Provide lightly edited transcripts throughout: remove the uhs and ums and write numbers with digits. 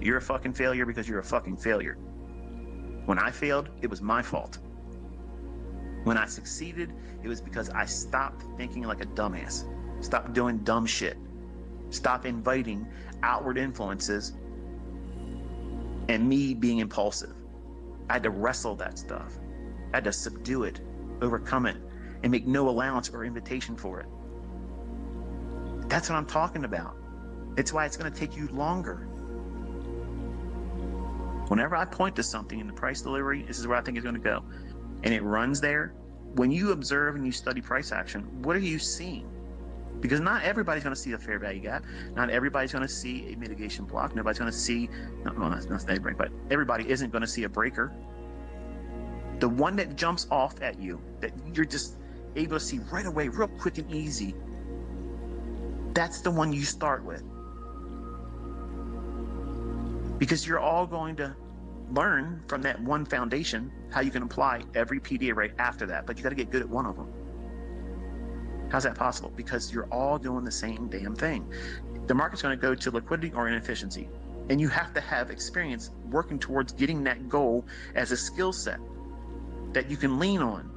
You're a fucking failure because you're a fucking failure. When I failed, it was my fault. When I succeeded, it was because I stopped thinking like a dumbass. Stopped doing dumb shit. Stop inviting outward influences and me being impulsive. I had to wrestle that stuff. I had to subdue it, overcome it, and make no allowance or invitation for it. That's what I'm talking about. It's why it's going to take you longer. Whenever I point to something in the price delivery, this is where I think it's going to go, and it runs there, when you observe and you study price action, what are you seeing? Because not everybody's going to see a fair value gap. Not everybody's going to see a mitigation block. Nobody's going to see, well, that's not everybody, but everybody isn't going to see a breaker. The one that jumps off at you, that you're just able to see right away, real quick and easy, that's the one you start with. Because you're all going to learn from that one foundation how you can apply every PD array after that, but you got to get good at one of them. How's that possible? Because you're all doing the same damn thing. The market's going to go to liquidity or inefficiency, and you have to have experience working towards getting that goal as a skill set that you can lean on.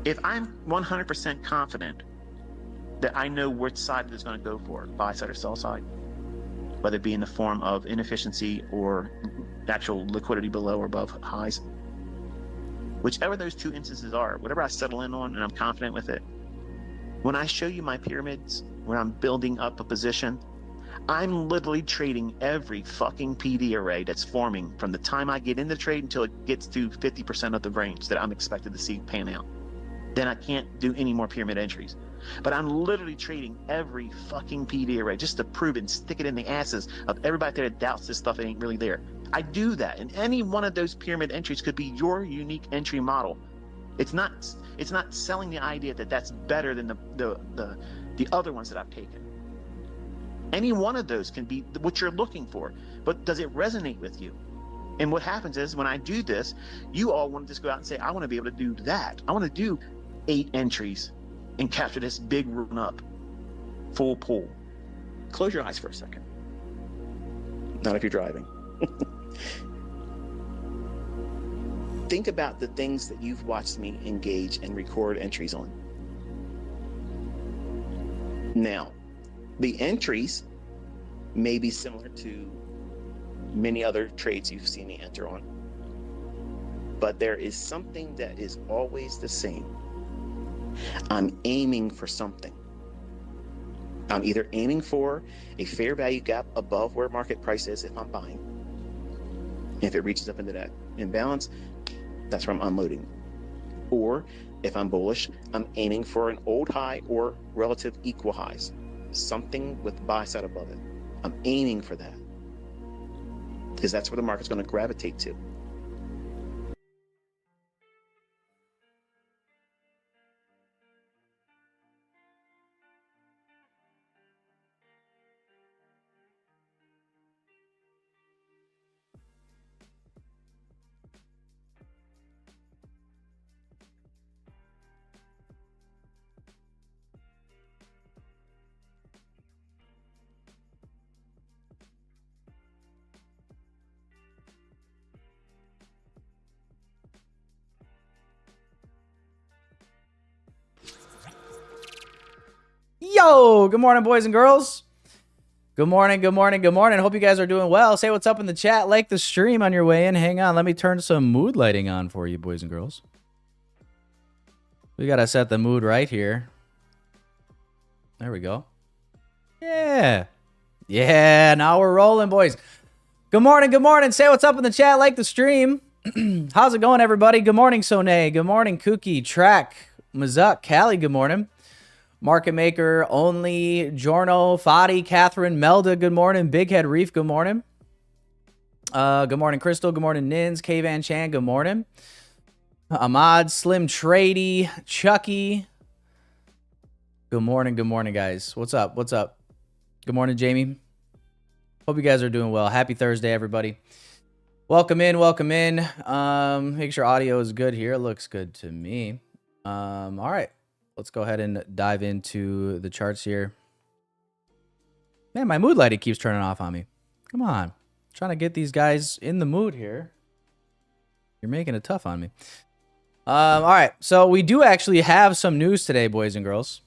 If I'm 100% confident that I know which side it's going to go for, buy side or sell side, whether it be in the form of inefficiency or actual liquidity below or above highs, whichever those two instances are, whatever I settle in on and I'm confident with it, when I show you my pyramids, when I'm building up a position, I'm literally trading every fucking PD array that's forming from the time I get in the trade until it gets to 50% of the range that I'm expected to see pan out. Then I can't do any more pyramid entries. But I'm literally trading every fucking PD array just to prove it and stick it in the asses of everybody there that doubts this stuff ain't really there. I do that, and any one of those pyramid entries could be your unique entry model. It's not selling the idea that that's better than the other ones that I've taken. Any one of those can be what you're looking for, but does it resonate with you? And what happens is when I do this, you all want to just go out and say, I want to be able to do that. I want to do 8 entries and capture this big run up, full pull. Close your eyes for a second. Not if you're driving. Think about the things that you've watched me engage and record entries on. Now, the entries may be similar to many other trades you've seen me enter on, but there is something that is always the same. I'm aiming for something. I'm either aiming for a fair value gap above where market price is if I'm buying. If it reaches up into that imbalance, that's where I'm unloading. Or if I'm bullish, I'm aiming for an old high or relative equal highs, something with buy side above it. I'm aiming for that because that's where the market's going to gravitate to. Yo, good morning, boys and girls. Good morning, good morning, good morning. Hope you guys are doing well. Say what's up in the chat. Like the stream on your way in. Hang on, let me turn some mood lighting on for you, boys and girls. We got to set the mood right here. There we go. Yeah. Yeah, now we're rolling, boys. Good morning, good morning. Say what's up in the chat. Like the stream. How's it going, everybody? Good morning, Soné. Good morning, Kookie, Track, Mazuk, Callie, good morning. Market Maker, Only, Jorno, Fadi, Catherine, Melda, good morning. Big Head Reef, good morning. Good morning, Crystal. Good morning, Nins. K Van Chan, good morning. Ahmad, Slim Trady, Chucky. Good morning, guys. What's up? What's up? Good morning, Jamie. Hope you guys are doing well. Happy Thursday, everybody. Welcome in, welcome in. Make sure audio is good here. It looks good to me. All right. Let's go ahead and dive into the charts here. Man, my mood lighting keeps turning off on me. Come on. Trying to get these guys in the mood here. You're making it tough on me. All right. So we do actually have some news today, boys and girls.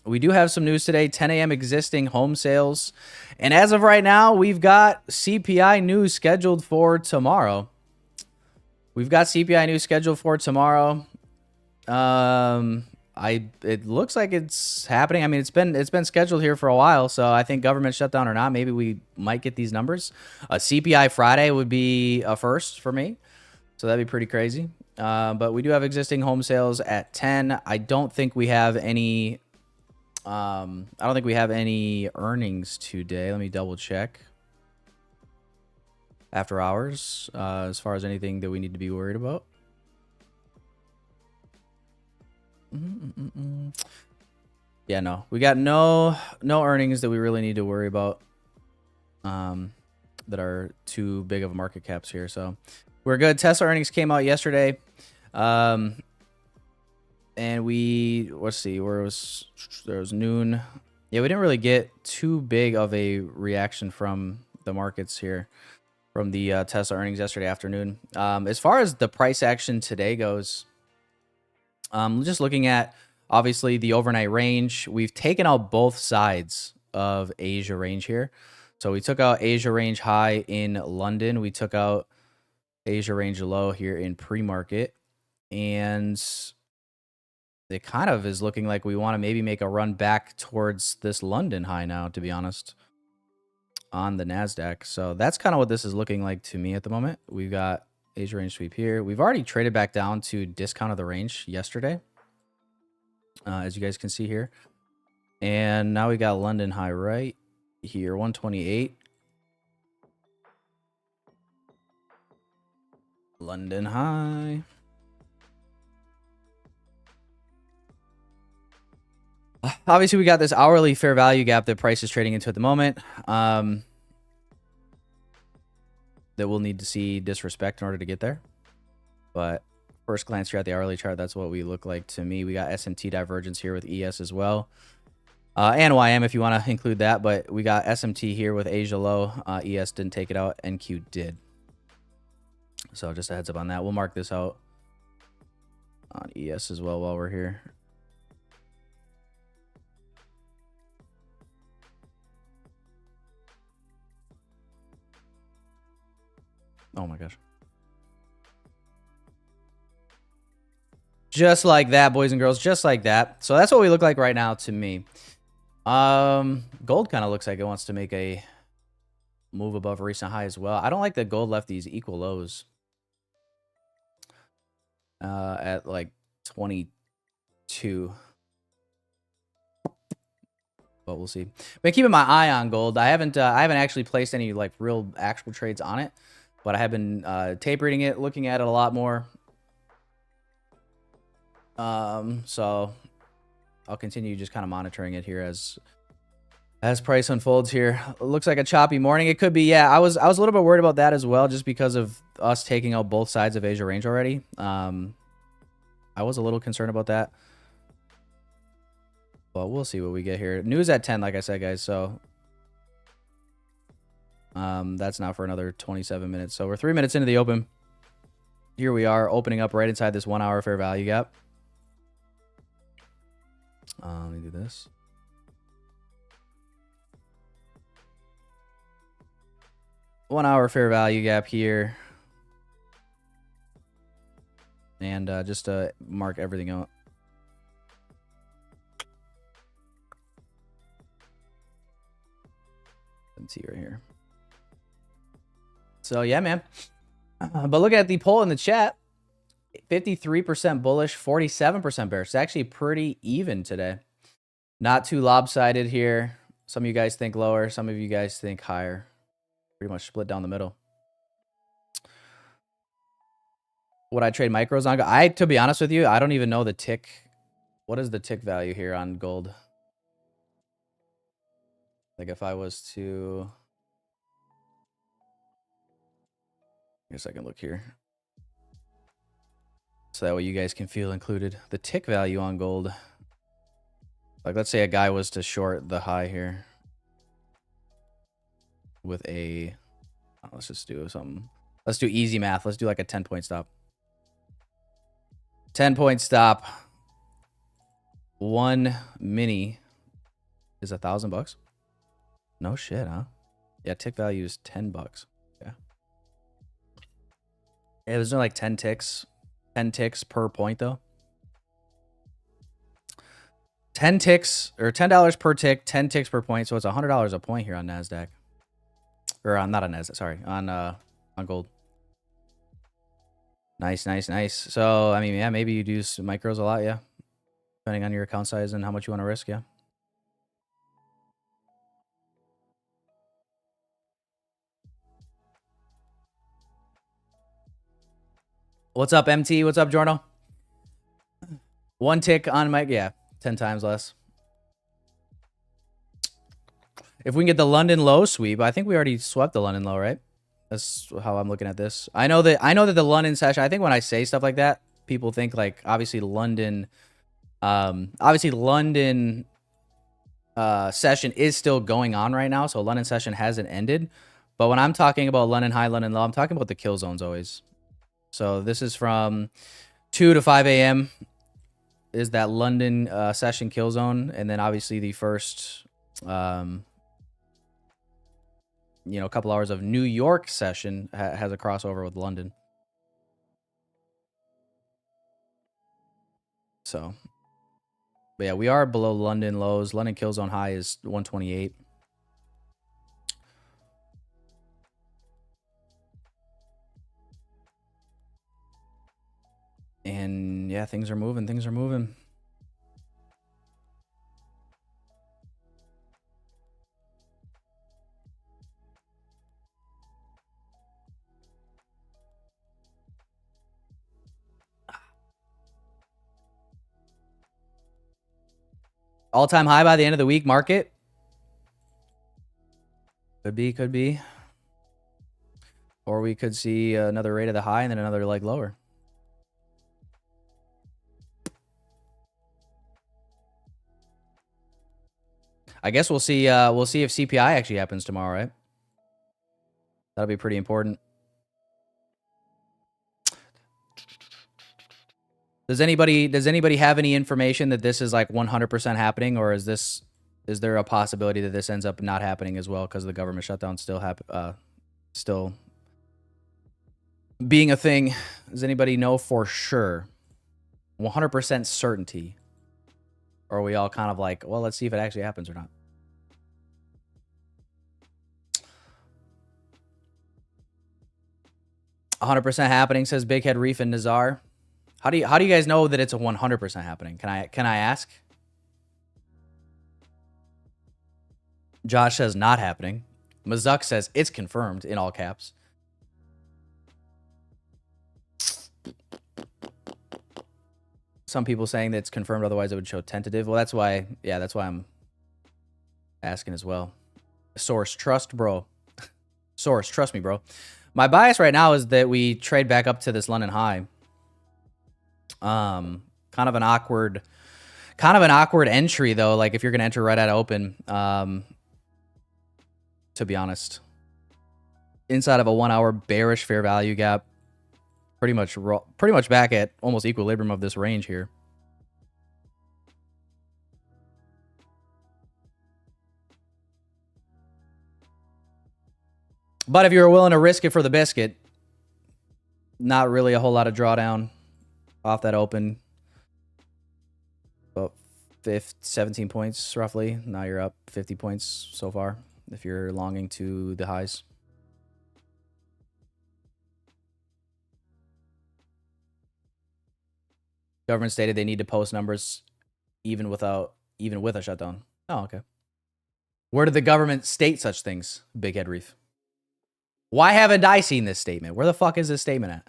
We do have some news today. 10 a.m. existing home sales. And as of right now, we've got CPI news scheduled for tomorrow. It looks like it's happening. I mean, it's been scheduled here for a while, so I think government shutdown or not, maybe we might get these numbers. A CPI Friday would be a first for me, so that'd be pretty crazy. But we do have existing home sales at 10. I don't think we have any. I don't think we have any earnings today. Let me double check. After hours, as far as anything that we need to be worried about. Yeah, no, we got no earnings that we really need to worry about. That are too big of market caps here, so we're good. Tesla earnings came out yesterday, and let's see, there was noon. Yeah, we didn't really get too big of a reaction from the markets here from the Tesla earnings yesterday afternoon. As far as the price action today goes, just looking at obviously the overnight range, we've taken out both sides of Asia range here. So we took out Asia range high in London. We took out Asia range low here in pre-market. And it kind of is looking like we want to maybe make a run back towards this London high now, to be honest, on the Nasdaq. So that's kind of what this is looking like to me at the moment. We've got Asia range sweep here. We've already traded back down to discount of the range yesterday, as you guys can see here. And now we got London high right here, 128. London high. Obviously, we got this hourly fair value gap that price is trading into at the moment. That we'll need to see disrespect in order to get there. But first glance here at the hourly chart, that's what we look like to me. We got SMT divergence here with ES as well. And YM if you want to include that. But we got SMT here with Asia low. ES didn't take it out. NQ did. So just a heads up on that. We'll mark this out on ES as well while we're here. Oh my gosh. Just like that, boys and girls, just like that. So that's what we look like right now to me. Gold kind of looks like it wants to make a move above recent high as well. I don't like that gold left these equal lows at like 22. But we'll see. Been keeping my eye on gold. I haven't actually placed any like real actual trades on it, but I have been tape reading it, looking at it a lot more. So I'll continue just kind of monitoring it here as price unfolds here. It looks like a choppy morning. It could be, yeah. I was a little bit worried about that as well, just because of us taking out both sides of Asia range already. I was a little concerned about that. But we'll see what we get here. News at 10, like I said, guys. So that's now for another 27 minutes. So we're 3 minutes into the open. Here we are opening up right inside this 1 hour fair value gap. Let me do this. One hour fair value gap here. And just to mark everything out. Let's see right here. So yeah, man. But look at the poll in the chat. 53% bullish, 47% bearish. It's actually pretty even today. Not too lopsided here. Some of you guys think lower. Some of you guys think higher. Pretty much split down the middle. Would I trade micros on? To be honest with you, I don't even know the tick. What is the tick value here on gold? Like if I was to... I guess I can look here. So that way you guys can feel included. The tick value on gold. Like let's say a guy was to short the high here. with a, let's just do something. Let's do easy math. Let's do like a 10-point stop. 10-point stop. One mini is $1,000. No shit, huh? Yeah, tick value is $10. Yeah. Yeah, there's like 10 ticks. 10 ticks per point though. 10 ticks or $10 per tick, 10 ticks per point. So it's $100 a point here on Nasdaq. Or not on Nasdaq, sorry, on gold. Nice, nice, nice. So I mean, yeah, maybe you do some micros a lot, yeah. Depending on your account size and how much you want to risk, yeah. What's up, MT? What's up, Jorno? One tick on mic, yeah, 10 times less. If we can get the London low sweep, I think we already swept the London low, right? That's how I'm looking at this. I know that the London session, I think when I say stuff like that, people think like obviously London session is still going on right now, so London session hasn't ended. But when I'm talking about London high, London low, I'm talking about the kill zones always. So this is from 2 to 5 a.m. is that London session kill zone, and then obviously the first you know, a couple hours of New York session has a crossover with London. So, but yeah, we are below London lows. London kill zone high is 128. And yeah, things are moving. Things are moving. All-time high by the end of the week market. Could be, could be. Or we could see another rate of the high and then another leg lower. I guess we'll see if CPI actually happens tomorrow, right? That'll be pretty important. Does anybody have any information that this is like 100% happening, or is there a possibility that this ends up not happening as well because the government shutdown still being a thing? Does anybody know for sure? 100% certainty? Or are we all kind of like, well, let's see if it actually happens or not? "100% happening," says Big Head Reef and Nazar. How do you guys know that it's a 100% happening? Can I ask? Josh says not happening. Mazuk says it's confirmed in all caps. Some people saying that it's confirmed, otherwise it would show tentative. Well, that's why I'm asking as well. Source, trust, bro. Source, trust me, bro. My bias right now is that we trade back up to this London high. Kind of an awkward entry though. Like if you're gonna enter right at open, to be honest, inside of a 1 hour bearish fair value gap, pretty much back at almost equilibrium of this range here. But if you're willing to risk it for the biscuit, not really a whole lot of drawdown off that open. About 17 points roughly. Now you're up 50 points so far if you're longing to the highs. Government stated they need to post numbers even with a shutdown. Oh, okay. Where did the government state such things, Big Head Reef? Why haven't I seen this statement? Where the fuck is this statement at?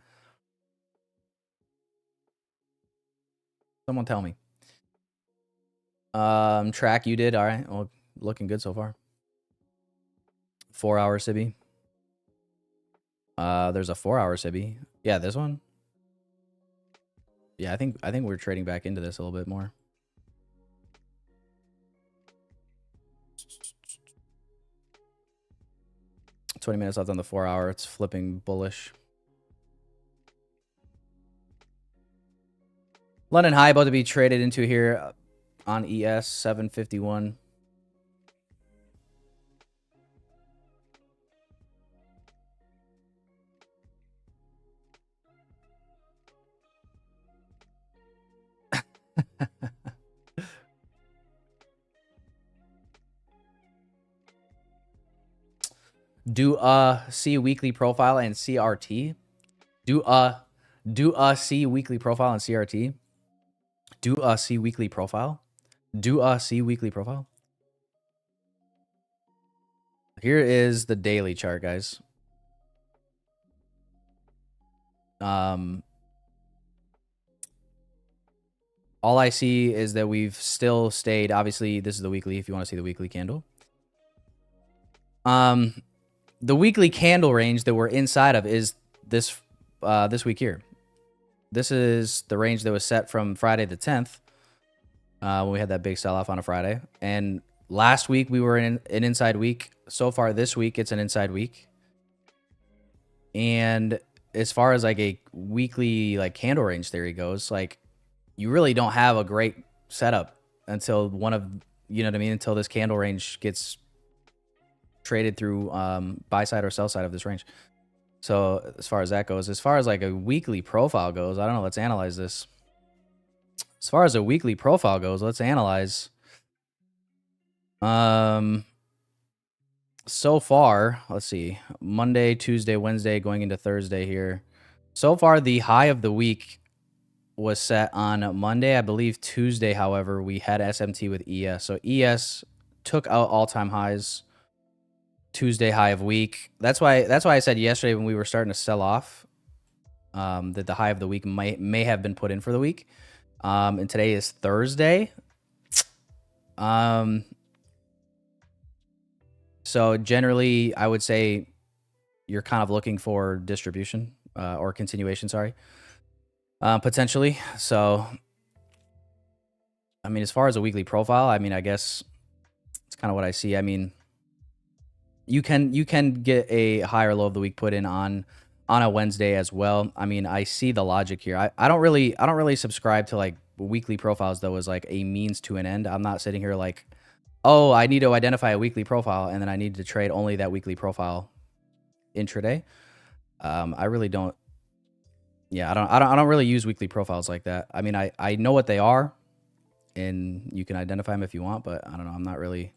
Someone tell me. Track, you did. All right. Well, looking good so far. 4 hour Sibby. There's a 4 hour Sibby. Yeah, this one. Yeah, I think we're trading back into this a little bit more. 20 minutes left on the 4 hour. It's flipping bullish. London high about to be traded into here on ES 751. Do see weekly profile and CRT. Do see weekly profile and CRT. Do see weekly profile. Do see weekly profile. Here is the daily chart, guys. All I see is that we've still stayed. Obviously, this is the weekly. If you want to see the weekly candle, the weekly candle range that we're inside of is this this week here. This is the range that was set from Friday the 10th when we had that big sell-off on a Friday. And last week we were in an inside week. So far this week it's an inside week. And as far as like a weekly like candle range theory goes, like you really don't have a great setup until one of, you know what I mean, until this candle range gets traded through buy side or sell side of this range. So as far as that goes, as far as like a weekly profile goes, I don't know, let's analyze this. As far as a weekly profile goes, let's analyze. So far, let's see, Monday, Tuesday, Wednesday, going into Thursday here. So far, the high of the week was set on Monday. I believe Tuesday, however, we had SMT with ES. So ES took out all-time highs. Tuesday high of week. That's why I said yesterday when we were starting to sell off that the high of the week may have been put in for the week. And today is Thursday. So generally, I would say you're kind of looking for distribution or continuation, sorry, potentially. So, I mean, as far as a weekly profile, I mean, I guess it's kind of what I see. I mean, you can get a high or low of the week put in on a Wednesday as well. I mean, I see the logic here. I don't really subscribe to like weekly profiles though as like a means to an end. I'm not sitting here like, oh, I need to identify a weekly profile and then I need to trade only that weekly profile intraday. I really don't. Yeah, I don't really use weekly profiles like that. I mean, I know what they are, and you can identify them if you want, but I don't know. I'm not really.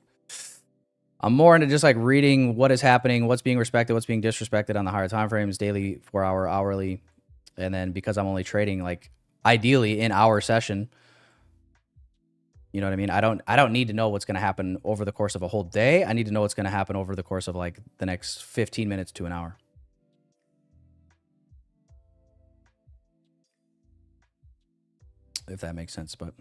I'm more into just like reading what is happening, what's being respected, what's being disrespected on the higher time frames, daily, 4 hour, hourly, and then because I'm only trading like ideally in hour session. You know what I mean? I don't need to know what's going to happen over the course of a whole day. I need to know what's going to happen over the course of like the next 15 minutes to an hour. If that makes sense, but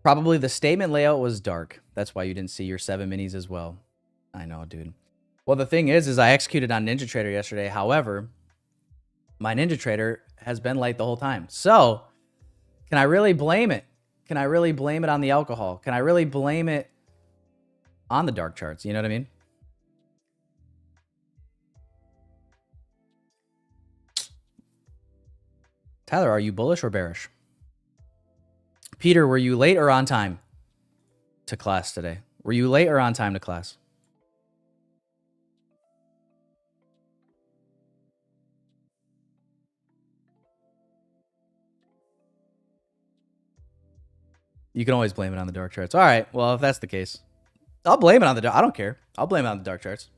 probably the statement layout was dark. That's why you didn't see your 7 minis as well. I know, dude. Well, the thing is I executed on NinjaTrader yesterday. However, my NinjaTrader has been light the whole time. So, can I really blame it? Can I really blame it on the alcohol? Can I really blame it on the dark charts? You know what I mean? Tyler, are you bullish or bearish? Peter, were you late or on time to class today? Were you late or on time to class? You can always blame it on the dark charts. All right. Well, if that's the case, I'll blame it on the dark. I don't care. I'll blame it on the dark charts.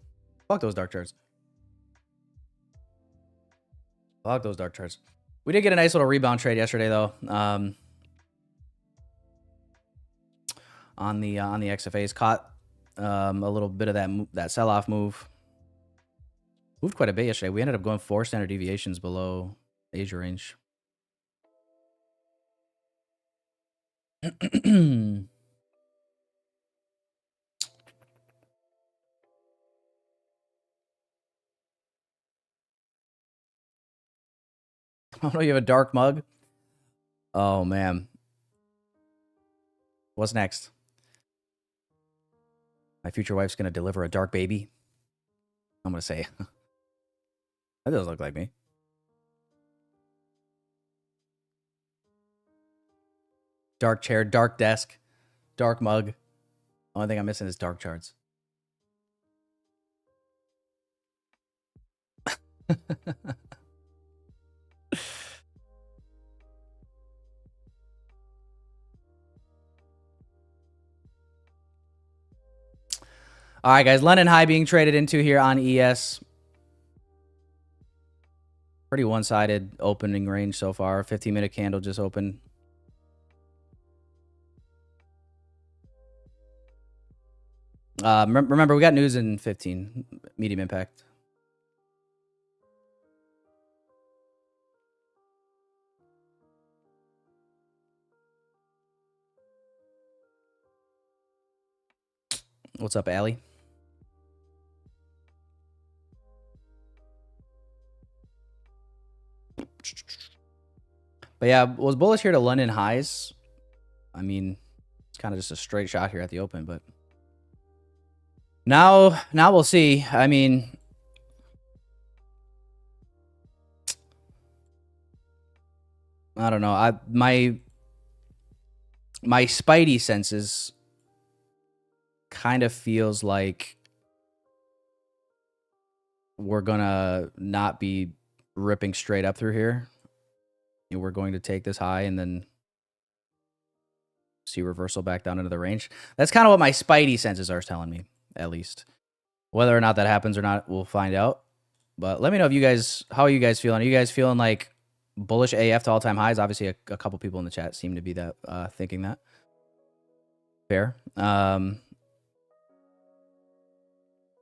Fuck those dark charts. Fuck those dark charts. We did get a nice little rebound trade yesterday, though. On the XFAs, caught a little bit of that sell-off move. Moved quite a bit yesterday. We ended up going 4 standard deviations below Asia range. Oh no, you have a dark mug? Oh man. What's next? My future wife's gonna deliver a dark baby. I'm gonna say. That doesn't look like me. Dark chair, dark desk, dark mug. Only thing I'm missing is dark charts. All right, guys. London High being traded into here on ES. Pretty one-sided opening range so far. 15-minute candle just opened. Remember, we got news in 15. Medium impact. What's up, Allie? But yeah, was bullish here to London highs. I mean, it's kind of just a straight shot here at the open, but now we'll see. I mean, I don't know. My spidey senses kind of feels like we're gonna not be ripping straight up through here. We're going to take this high and then see reversal back down into the range. That's kind of what my spidey senses are telling me, at least. Whether or not that happens or not, we'll find out. But let me know if you guys, how are you guys feeling? Are you guys feeling like bullish AF to all-time highs? Obviously, a couple people in the chat seem to be that thinking that. Fair.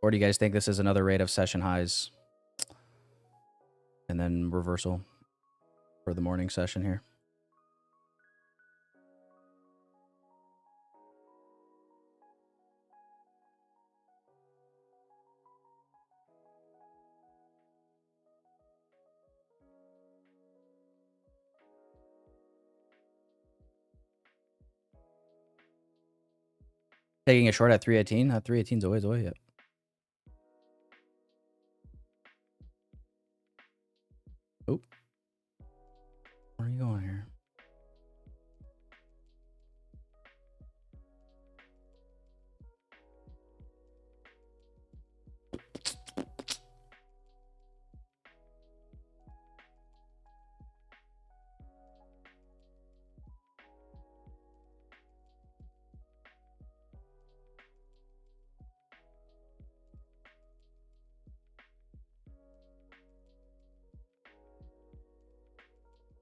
Or do you guys think this is another rate of session highs and then reversal for the morning session here? Taking a short at 318? 318 is always away yet. Oh. Where are you going here?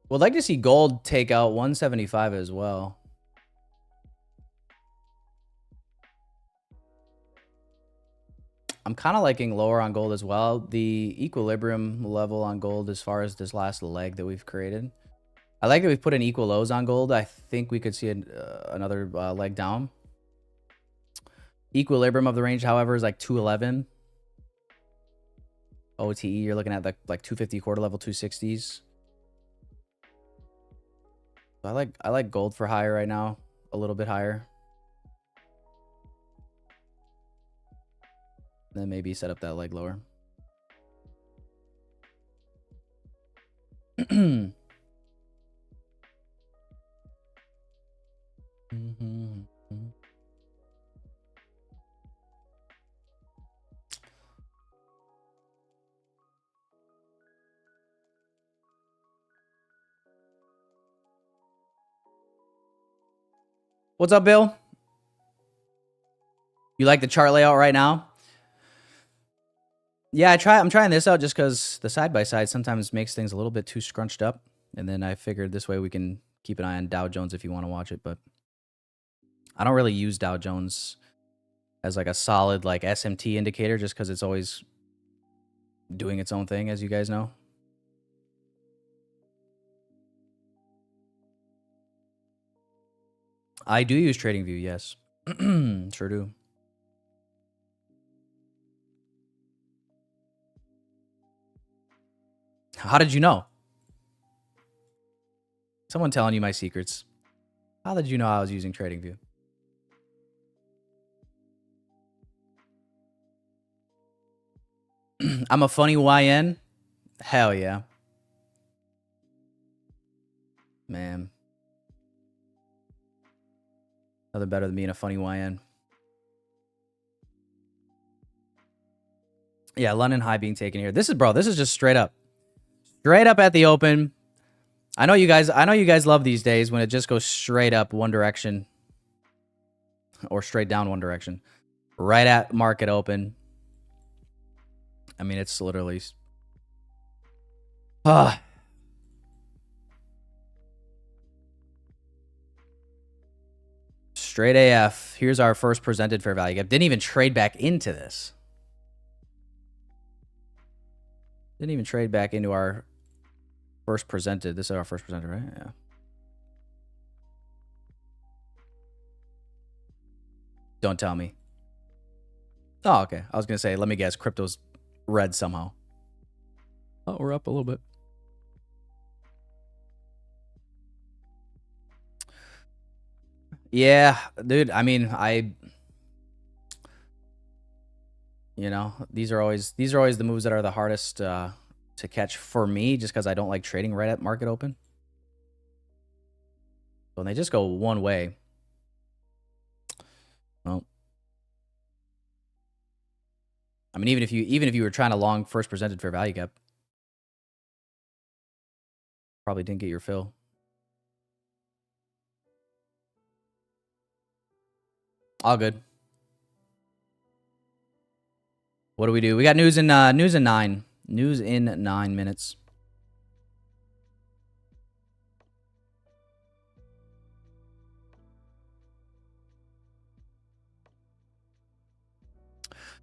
Would like to see gold take out 175 as well. I'm kind of liking lower on gold as well. The equilibrium level on gold as far as this last leg that we've created. I like that we've put in equal lows on gold. I think we could see another leg down. Equilibrium of the range, however, is like 211. OTE, you're looking at like 250 quarter level 260s. I like gold for higher right now, a little bit higher. Then maybe set up that leg lower. What's up, Bill? You like the chart layout right now? Yeah, I'm trying this out just because the side-by-side sometimes makes things a little bit too scrunched up. And then I figured this way we can keep an eye on Dow Jones if you want to watch it. But I don't really use Dow Jones as like a solid like SMT indicator just because it's always doing its own thing, as you guys know. I do use TradingView, yes. Sure do. How did you know? Someone telling you my secrets. How did you know I was using TradingView? I'm a funny YN? Hell yeah. Man. Nothing better than being a funny YN. Yeah, London high being taken here. This is just straight up. Straight up at the open. I know you guys love these days when it just goes straight up one direction. Or straight down one direction. Right at market open. I mean, it's literally... Straight AF. Here's our first presented fair value gap. Didn't even trade back into this. Didn't even trade back into our first presented. This is our first presented, right? Yeah. Don't tell me. Oh, okay. I was going to say, let me guess. Crypto's red somehow. Oh, we're up a little bit. Yeah, dude. I mean, you know, these are always the moves that are the hardest to catch for me, just because I don't like trading right at market open. So when they just go one way, well, I mean, even if you were trying to long first presented fair value gap, probably didn't get your fill. All good. What do we do? We got news in 9. News in 9 minutes.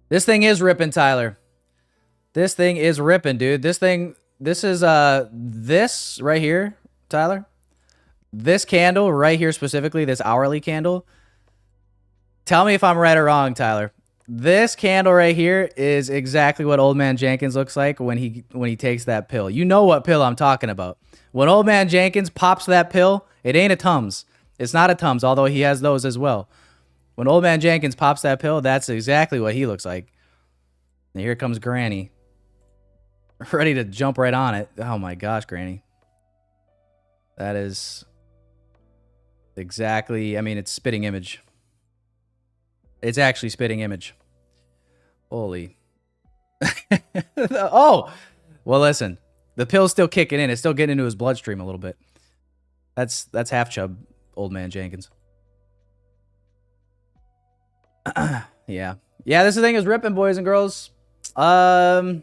This thing is ripping, Tyler. This thing is ripping, dude. This is this right here, Tyler. This candle right here specifically, this hourly candle. Tell me if I'm right or wrong, Tyler. This candle right here is exactly what Old Man Jenkins looks like when he takes that pill. You know what pill I'm talking about. When Old Man Jenkins pops that pill, it ain't a Tums. It's not a Tums, although he has those as well. When Old Man Jenkins pops that pill, that's exactly what he looks like. And here comes Granny. Ready to jump right on it. Oh my gosh, Granny. That is exactly, I mean, it's spitting image. It's actually spitting image. Holy. Oh, well, listen. The pill's still kicking in. It's still getting into his bloodstream a little bit. That's half chub, Old Man Jenkins. Yeah. Yeah, this thing is ripping, boys and girls. Gotta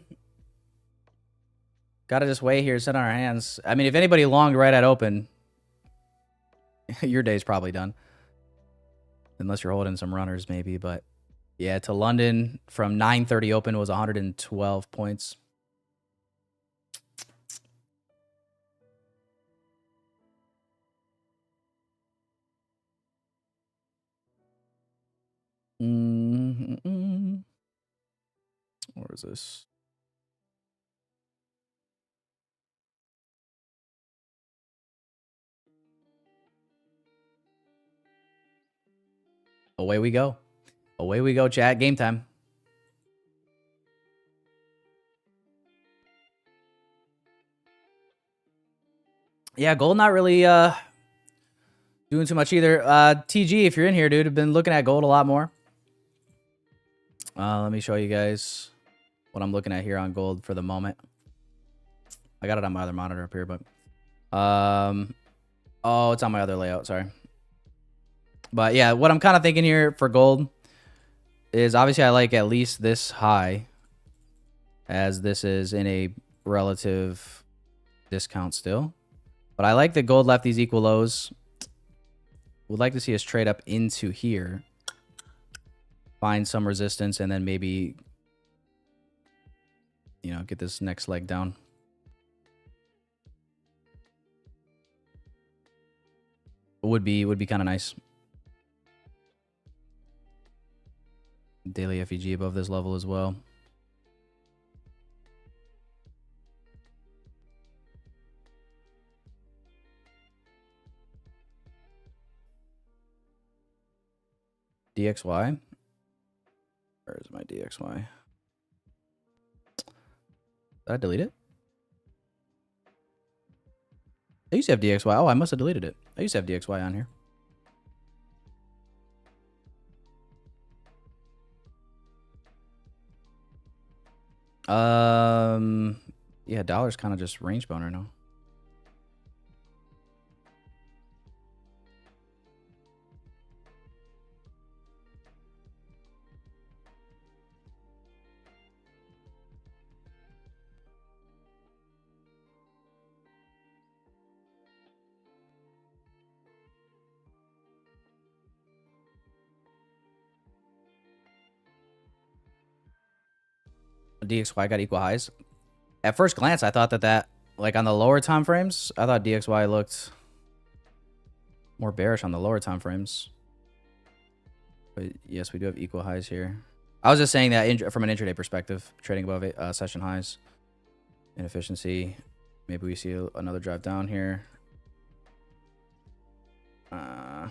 just wait here, sit on our hands. I mean, if anybody longed right at open, your day's probably done. Unless you're holding some runners, maybe. But yeah, to London from 9:30 open was 112 points. Where is this? Away we go. Away we go, chat. Game time. Yeah, gold not really doing too much either. TG, if you're in here, dude, I've been looking at gold a lot more. Let me show you guys what I'm looking at here on gold for the moment. I got it on my other monitor up here, but oh, it's on my other layout, sorry. But yeah, what I'm kind of thinking here for gold is obviously I like at least this high, as this is in a relative discount still. But I like that gold left these equal lows. Would like to see us trade up into here, find some resistance, and then maybe, you know, get this next leg down. Would be kind of nice. Daily FEG above this level as well. DXY. Where is my DXY? Did I delete it? I used to have DXY. Oh, I must have deleted it. I used to have DXY on here. Yeah, dollar's kind of just range bound right now. DXY got equal highs. At first glance, I thought that like on the lower time frames, I thought DXY looked more bearish on the lower time frames. But yes, we do have equal highs here. I was just saying that from an intraday perspective, trading above it, session highs, inefficiency. Maybe we see another drive down here. But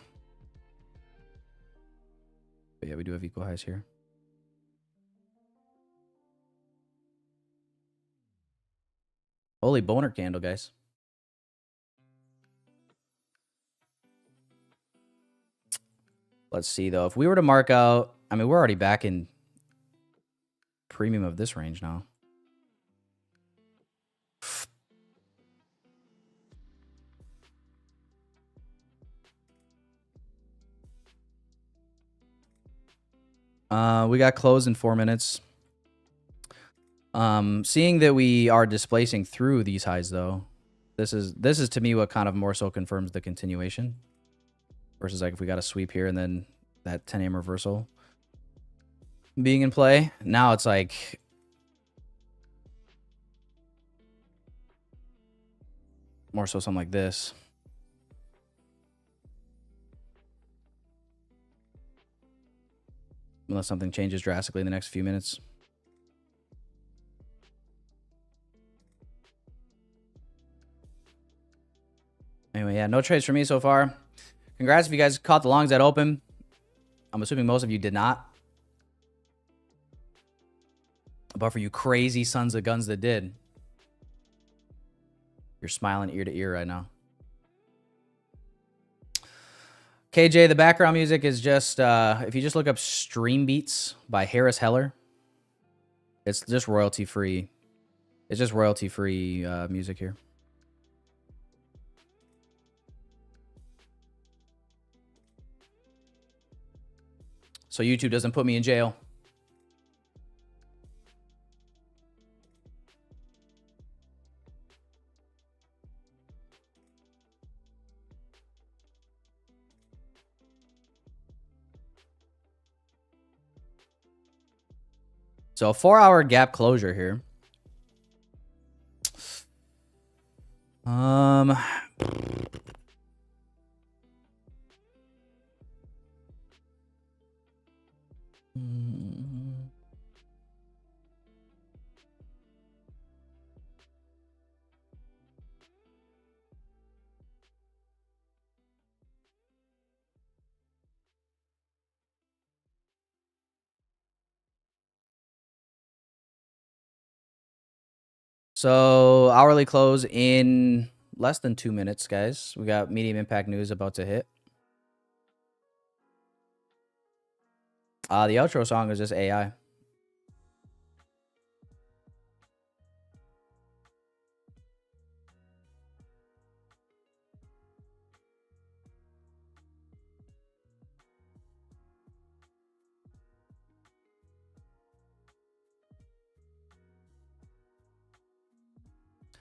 yeah, we do have equal highs here. Holy boner candle, guys. Let's see, though. If we were to mark out... I mean, we're already back in premium of this range now. We got closed in 4 minutes. Seeing that we are displacing through these highs, though, this is to me what kind of more so confirms the continuation. Versus like if we got a sweep here and then that 10 a.m. reversal being in play. Now it's like more so something like this. Unless something changes drastically in the next few minutes. Anyway, yeah, no trades for me so far. Congrats if you guys caught the longs that open. I'm assuming most of you did not. But for you crazy sons of guns that did, you're smiling ear to ear right now. KJ, the background music is just, if you just look up Stream Beats by Harris Heller, it's just royalty free. It's just royalty free music here. So YouTube doesn't put me in jail. So 4-hour gap closure here. So hourly close in less than 2 minutes, guys. We got medium impact news about to hit. The outro song is just AI.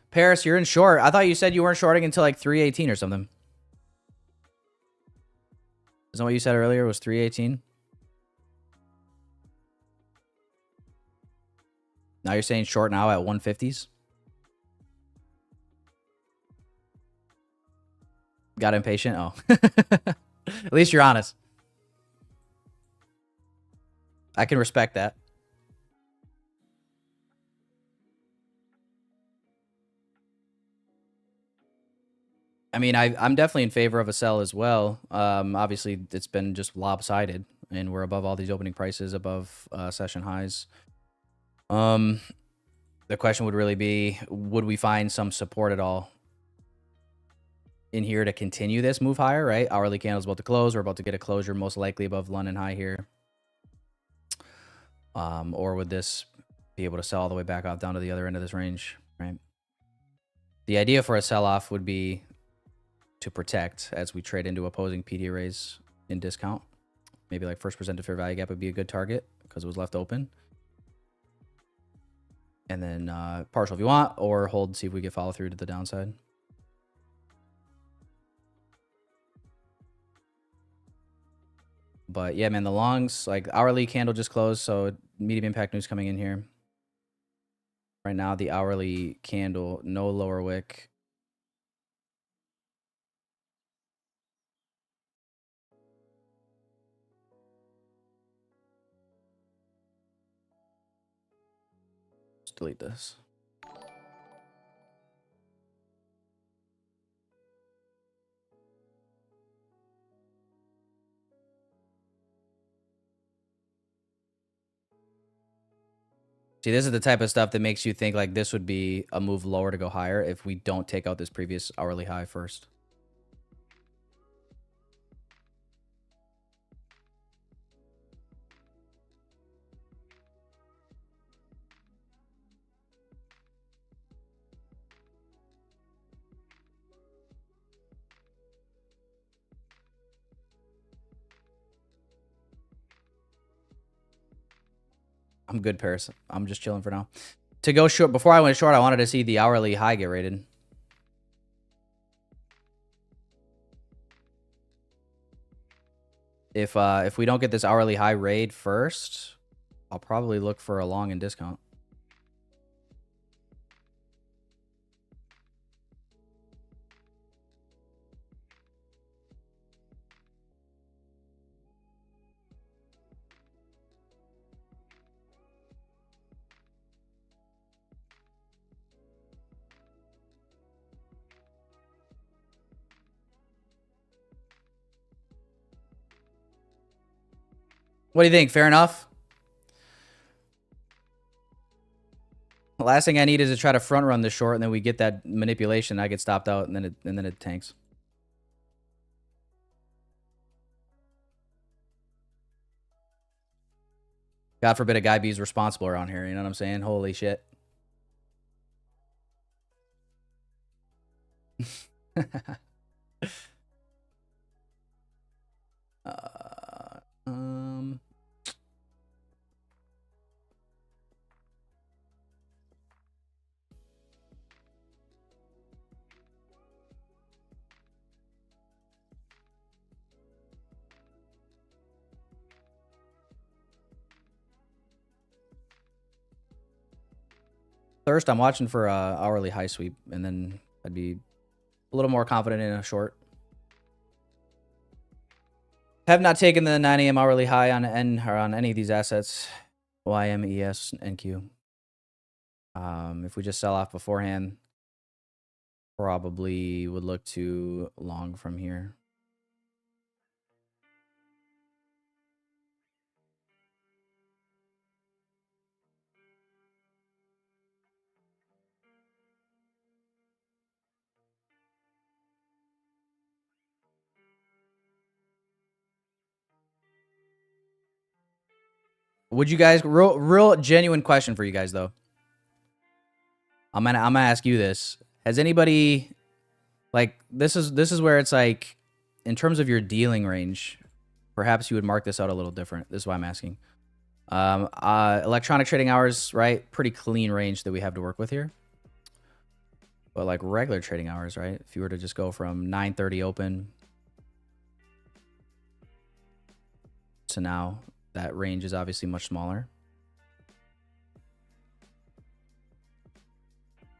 Paris, you're in short. I thought you said you weren't shorting until like 318 or something. Isn't that what you said earlier? Was 318? Now you're saying short now at 150s? Got impatient? Oh. At least you're honest. I can respect that. I mean, I'm definitely in favor of a sell as well. Obviously, it's been just lopsided. and we're above all these opening prices, above session highs. The question would really be, would we find some support at all in here to continue this move higher, right? Hourly candle's about to close. We're about to get a closure most likely above London high here. Or would this be able to sell all the way back off down to the other end of this range, right? The idea for a sell-off would be to protect as we trade into opposing PD arrays in discount. Maybe like first percent to fair value gap would be a good target because it was left open. And then partial if you want, or hold, see if we get follow through to the downside. But yeah, man, the longs, like hourly candle just closed, so medium impact news coming in here. Right now, the hourly candle, no lower wick. Let's delete this. See, this is the type of stuff that makes you think like this would be a move lower to go higher if we don't take out this previous hourly high first. I'm good, Paris. I'm just chilling for now. To go short, before I went short, I wanted to see the hourly high get rated. If we don't get this hourly high raid first, I'll probably look for a long and discount. What do you think? Fair enough? The last thing I need is to try to front run the short, and then we get that manipulation. I get stopped out, and then it tanks. God forbid a guy be responsible around here. You know what I'm saying? Holy shit. First, I'm watching for hourly high sweep, and then I'd be a little more confident in a short. Have not taken the 9 a.m. hourly high on any of these assets. YM, ES, NQ. If we just sell off beforehand, probably would look to long from here. Would you guys, real genuine question for you guys though. I'm gonna ask you this. Has anybody, like, this is where it's like, in terms of your dealing range, perhaps you would mark this out a little different. This is why I'm asking. Electronic trading hours, right? Pretty clean range that we have to work with here. But like regular trading hours, right? If you were to just go from 9:30 open to now, that range is obviously much smaller.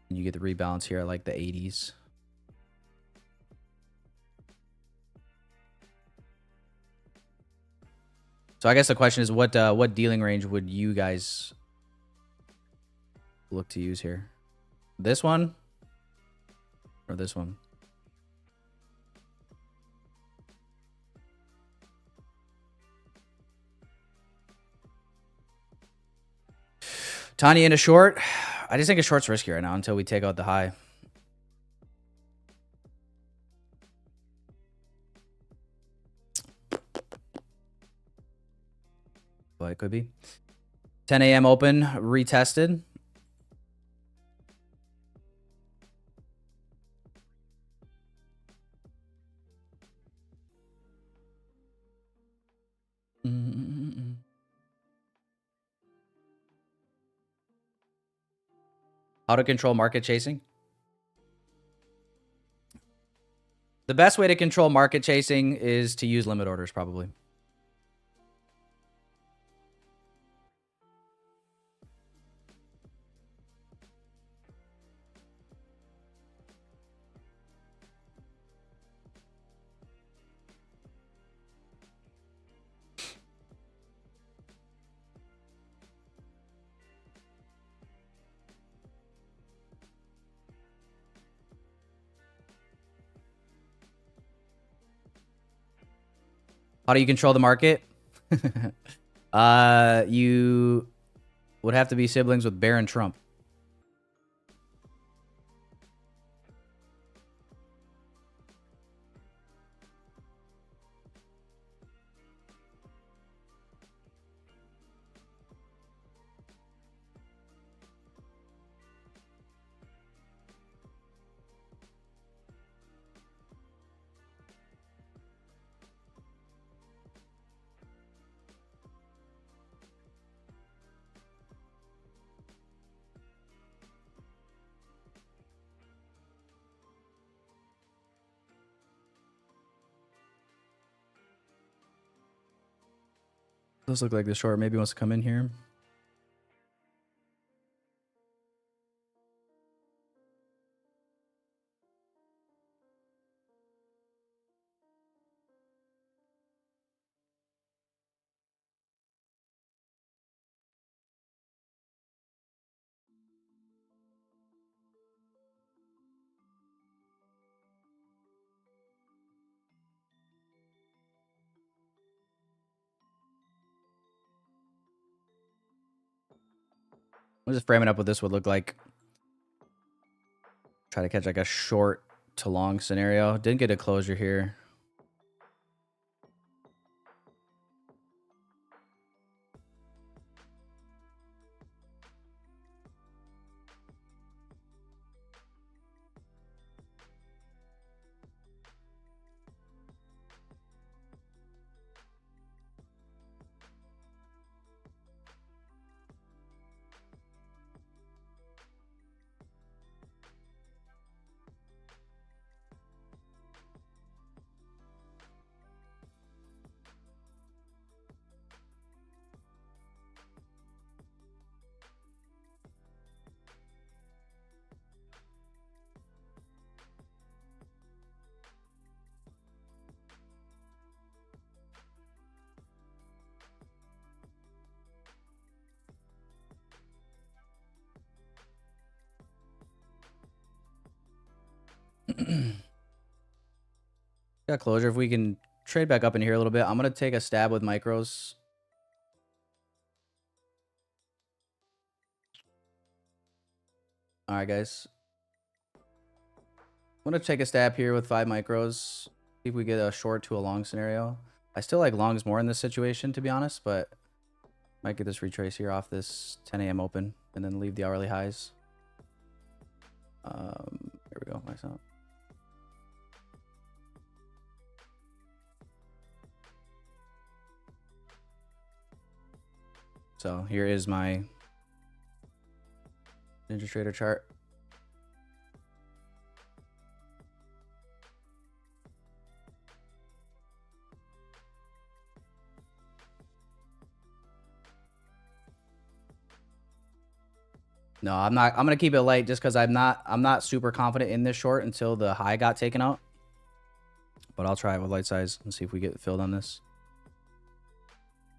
And you get the rebalance here at like the 80s. So I guess the question is, what dealing range would you guys look to use here? This one or this one? Tanya in a short. I just think a short's risky right now until we take out the high. Well, it could be. 10 a.m. open, retested. How to control market chasing? The best way to control market chasing is to use limit orders, probably. How do you control the market? You would have to be siblings with Barron Trump. Does look like the short maybe wants to come in here. I'm just framing up what this would look like. Try to catch like a short to long scenario. Didn't get a closure here. Got closure. If we can trade back up in here a little bit, I'm going to take a stab with micros. All right, guys. I'm going to take a stab here with 5 micros. See if we get a short to a long scenario. I still like longs more in this situation, to be honest, but might get this retrace here off this 10 a.m. open and then leave the hourly highs. Here we go. Nice out. So here is my Ninja Trader chart. No, I'm not. I'm gonna keep it light just because I'm not super confident in this short until the high got taken out. But I'll try it with light size and see if we get filled on this.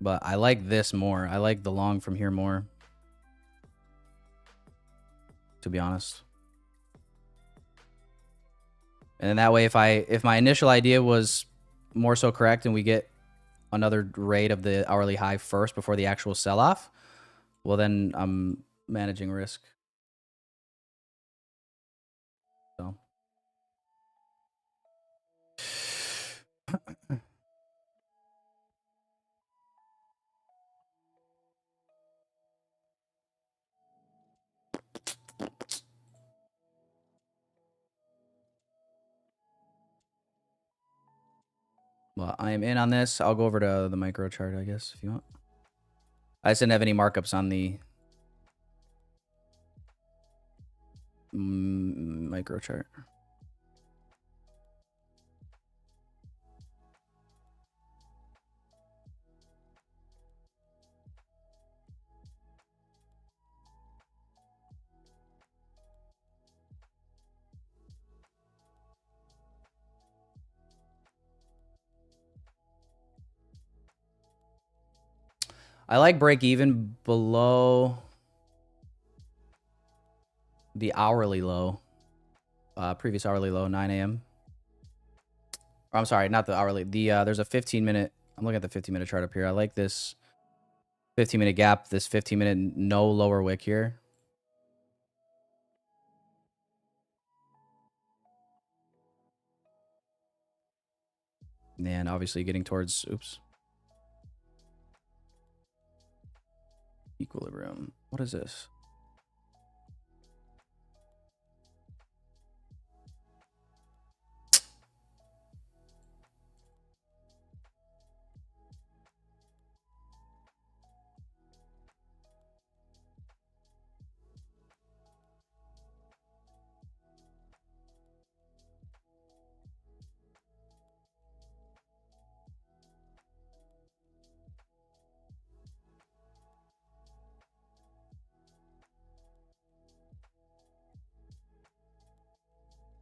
But I like this more. I like the long from here more, to be honest. And then that way, if my initial idea was more so correct and we get another rate of the hourly high first before the actual sell-off, well then I'm managing risk. So. Well, I am in on this. I'll go over to the micro chart, I guess, if you want. I just didn't have any markups on the micro chart. I like break even below the hourly low, previous hourly low, 9 a.m. I'm sorry, not the hourly. There's a 15-minute. I'm looking at the 15-minute chart up here. I like this 15-minute gap, this 15-minute no lower wick here. And obviously getting towards, oops, equilibrium. What is this?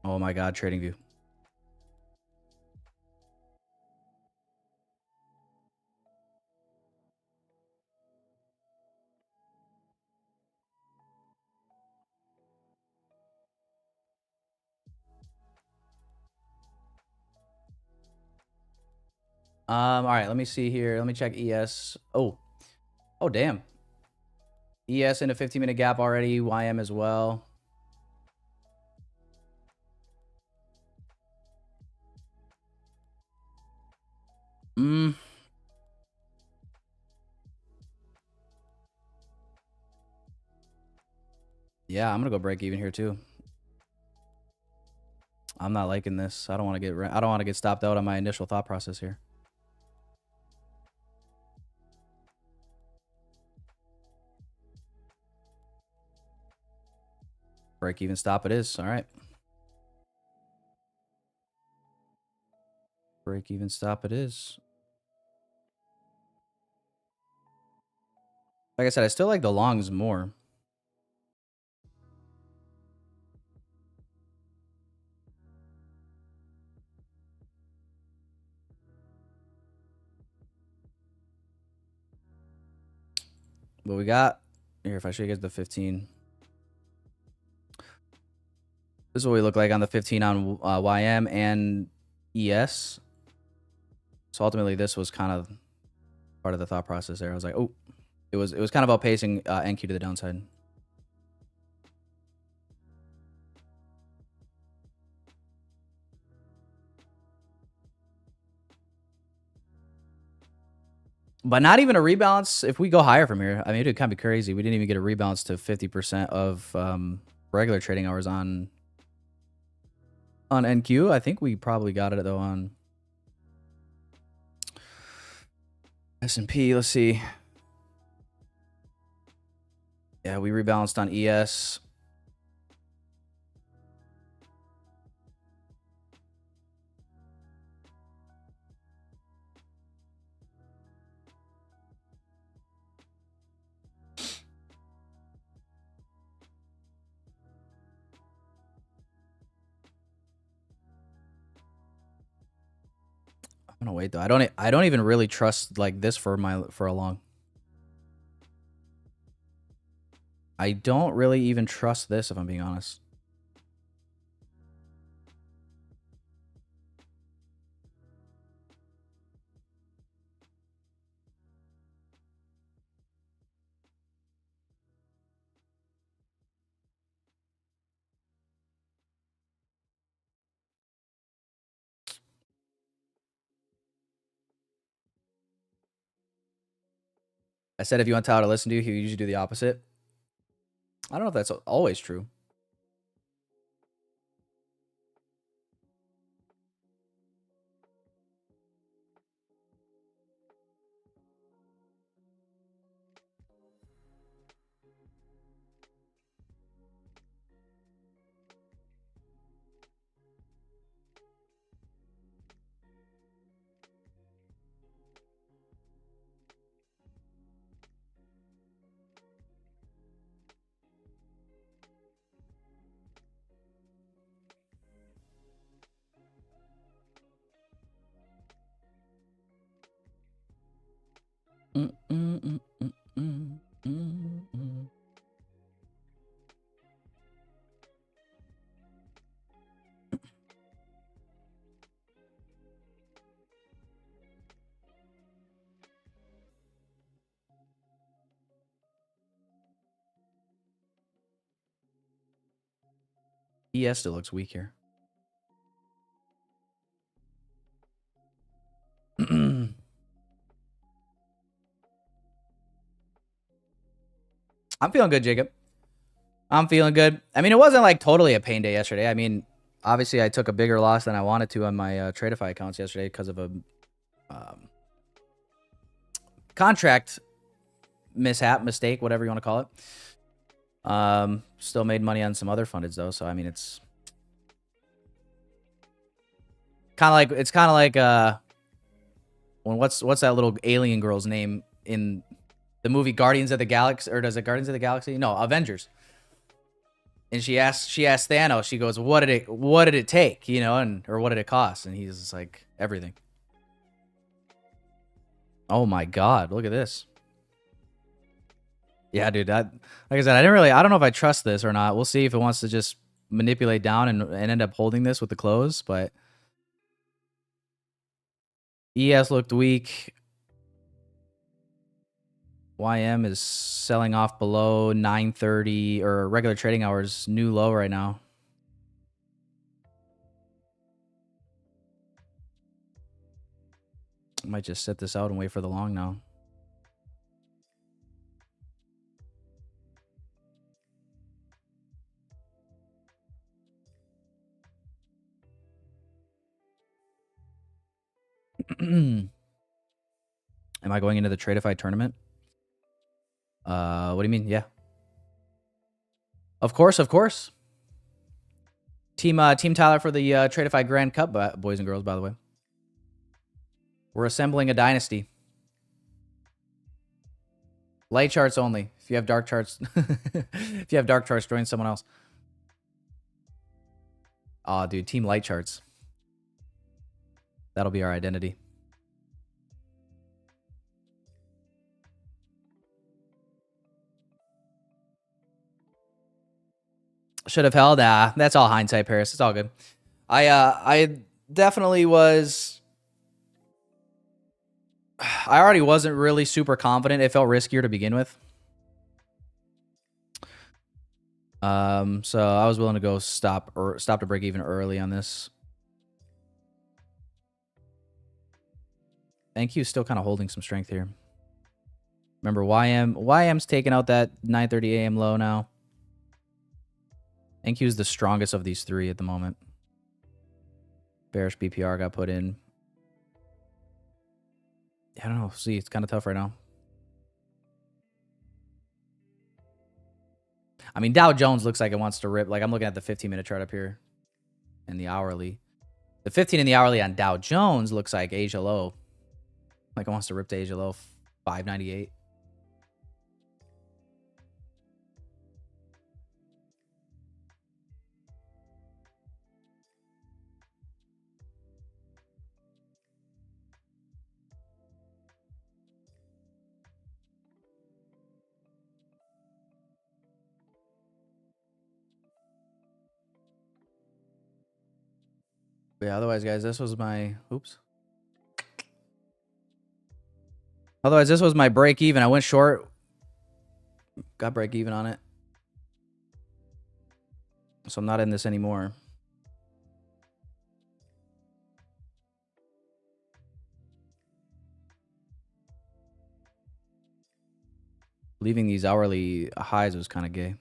Oh my God, trading view. All right, let me see here. Let me check ES. Oh, damn. ES in a 15-minute gap already. YM as well. Yeah, I'm gonna go break even here too. I'm not liking this. I don't want to get stopped out on my initial thought process here. Break even stop it is. All right. Break even stop it is. Like I said, I still like the longs more. But we got here, if I show you guys the 15. This is what we look like on the 15 on YM and ES. So ultimately, this was kind of part of the thought process there. I was like, oh, it was kind of outpacing NQ to the downside. But not even a rebalance. If we go higher from here, I mean, it'd kind of be crazy. We didn't even get a rebalance to 50% of regular trading hours on NQ. I think we probably got it though on S&P. Let's see. Yeah, we rebalanced on ES. I'm gonna wait though. I don't even really trust like this for a long. I don't really even trust this if I'm being honest. I said if you want Tyler to listen to you, he usually do the opposite. I don't know if that's always true. ES still looks weak here. I'm feeling good, Jacob. I'm feeling good. I mean, it wasn't like totally a pain day yesterday. I mean, obviously, I took a bigger loss than I wanted to on my Tradeify accounts yesterday because of a contract mistake, whatever you want to call it. Still made money on some other fundeds though, so I mean, it's kind of like when what's that little alien girl's name in the movie Guardians of the Galaxy, or does it Guardians of the Galaxy? No, Avengers. And she asked Thanos, she goes, what did it take, you know, or what did it cost? And he's just like, everything. Oh my god, look at this. Yeah, dude, like I said, I don't know if I trust this or not. We'll see if it wants to just manipulate down and end up holding this with the close, but ES looked weak. YM is selling off below 9:30 or regular trading hours, new low right now. I might just sit this out and wait for the long now. Am I going into the Tradeify tournament? What do you mean? Yeah. Of course. Team Tyler for the Tradeify Grand Cup, boys and girls, by the way. We're assembling a dynasty. Light charts only. If you have dark charts, if you have dark charts, join someone else. Oh, dude, team light charts. That'll be our identity. Should have held. That's all hindsight, Paris. It's all good. I definitely was. I already wasn't really super confident. It felt riskier to begin with. So I was willing to go stop to break even early on this. NQ is still kind of holding some strength here. Remember, YM's taking out that 9:30 a.m. low now. NQ is the strongest of these three at the moment. Bearish BPR got put in. I don't know. See, it's kind of tough right now. I mean, Dow Jones looks like it wants to rip. Like, I'm looking at the 15-minute chart up here and the hourly. The 15 and the hourly on Dow Jones looks like Asia low. Like it wants to rip to Asia low, 598. But yeah, otherwise, guys, this was my... Oops. Otherwise, this was my break even. I went short. Got break even on it. So I'm not in this anymore. Leaving these hourly highs was kind of gay.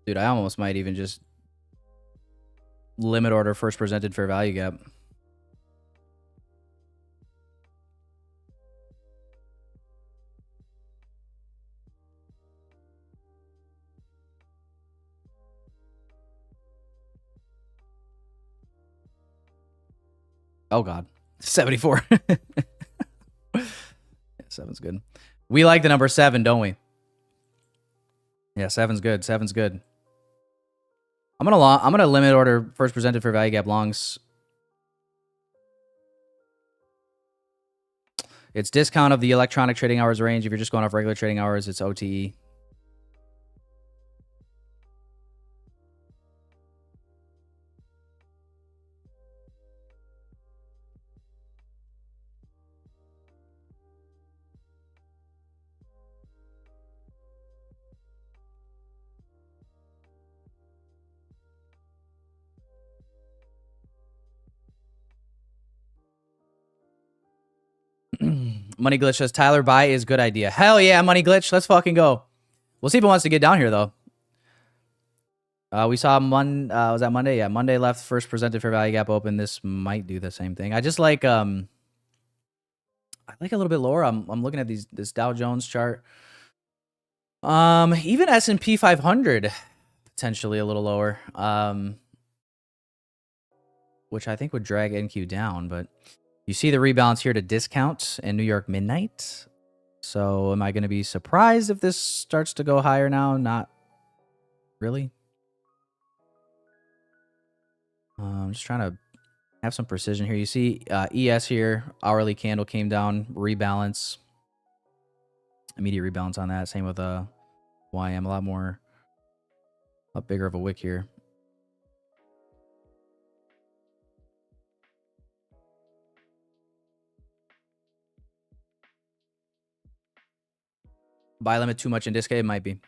Dude, I almost might even just limit order first presented fair value gap. Oh, God. 74. Yeah, 7's good. We like the number 7, don't we? Yeah, 7's good. 7's good. I'm gonna limit order first presented fair value gap longs. It's discount of the electronic trading hours range. If you're just going off regular trading hours, it's OTE. Money Glitch says Tyler buy is good idea. Hell yeah, Money Glitch. Let's fucking go. We'll see if he wants to get down here though. We saw was that Monday? Yeah, Monday left first presented fair value gap open. This might do the same thing. I just like I like a little bit lower. I'm looking at this Dow Jones chart. Even S&P 500 potentially a little lower. Which I think would drag NQ down, but you see the rebalance here to discount in New York midnight. So am I going to be surprised if this starts to go higher now? Not really. I'm just trying to have some precision here. You see ES here, hourly candle came down, rebalance. Immediate rebalance on that. Same with YM, a lot bigger of a wick here. Buy limit too much in disc? It might be.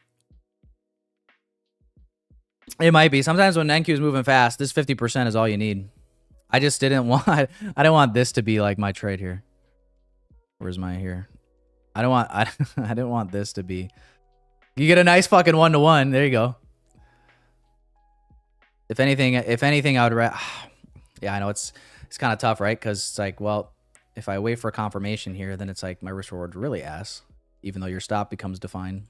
It might be. Sometimes when NQ is moving fast, this 50% is all you need. I just didn't want this to be like my trade here. Where's my here? I didn't want this to be. You get a nice fucking 1-to-1. There you go. If anything, I would yeah, I know it's kind of tough, right? Because it's like, well, if I wait for a confirmation here, then it's like my risk reward really ass, even though your stop becomes defined.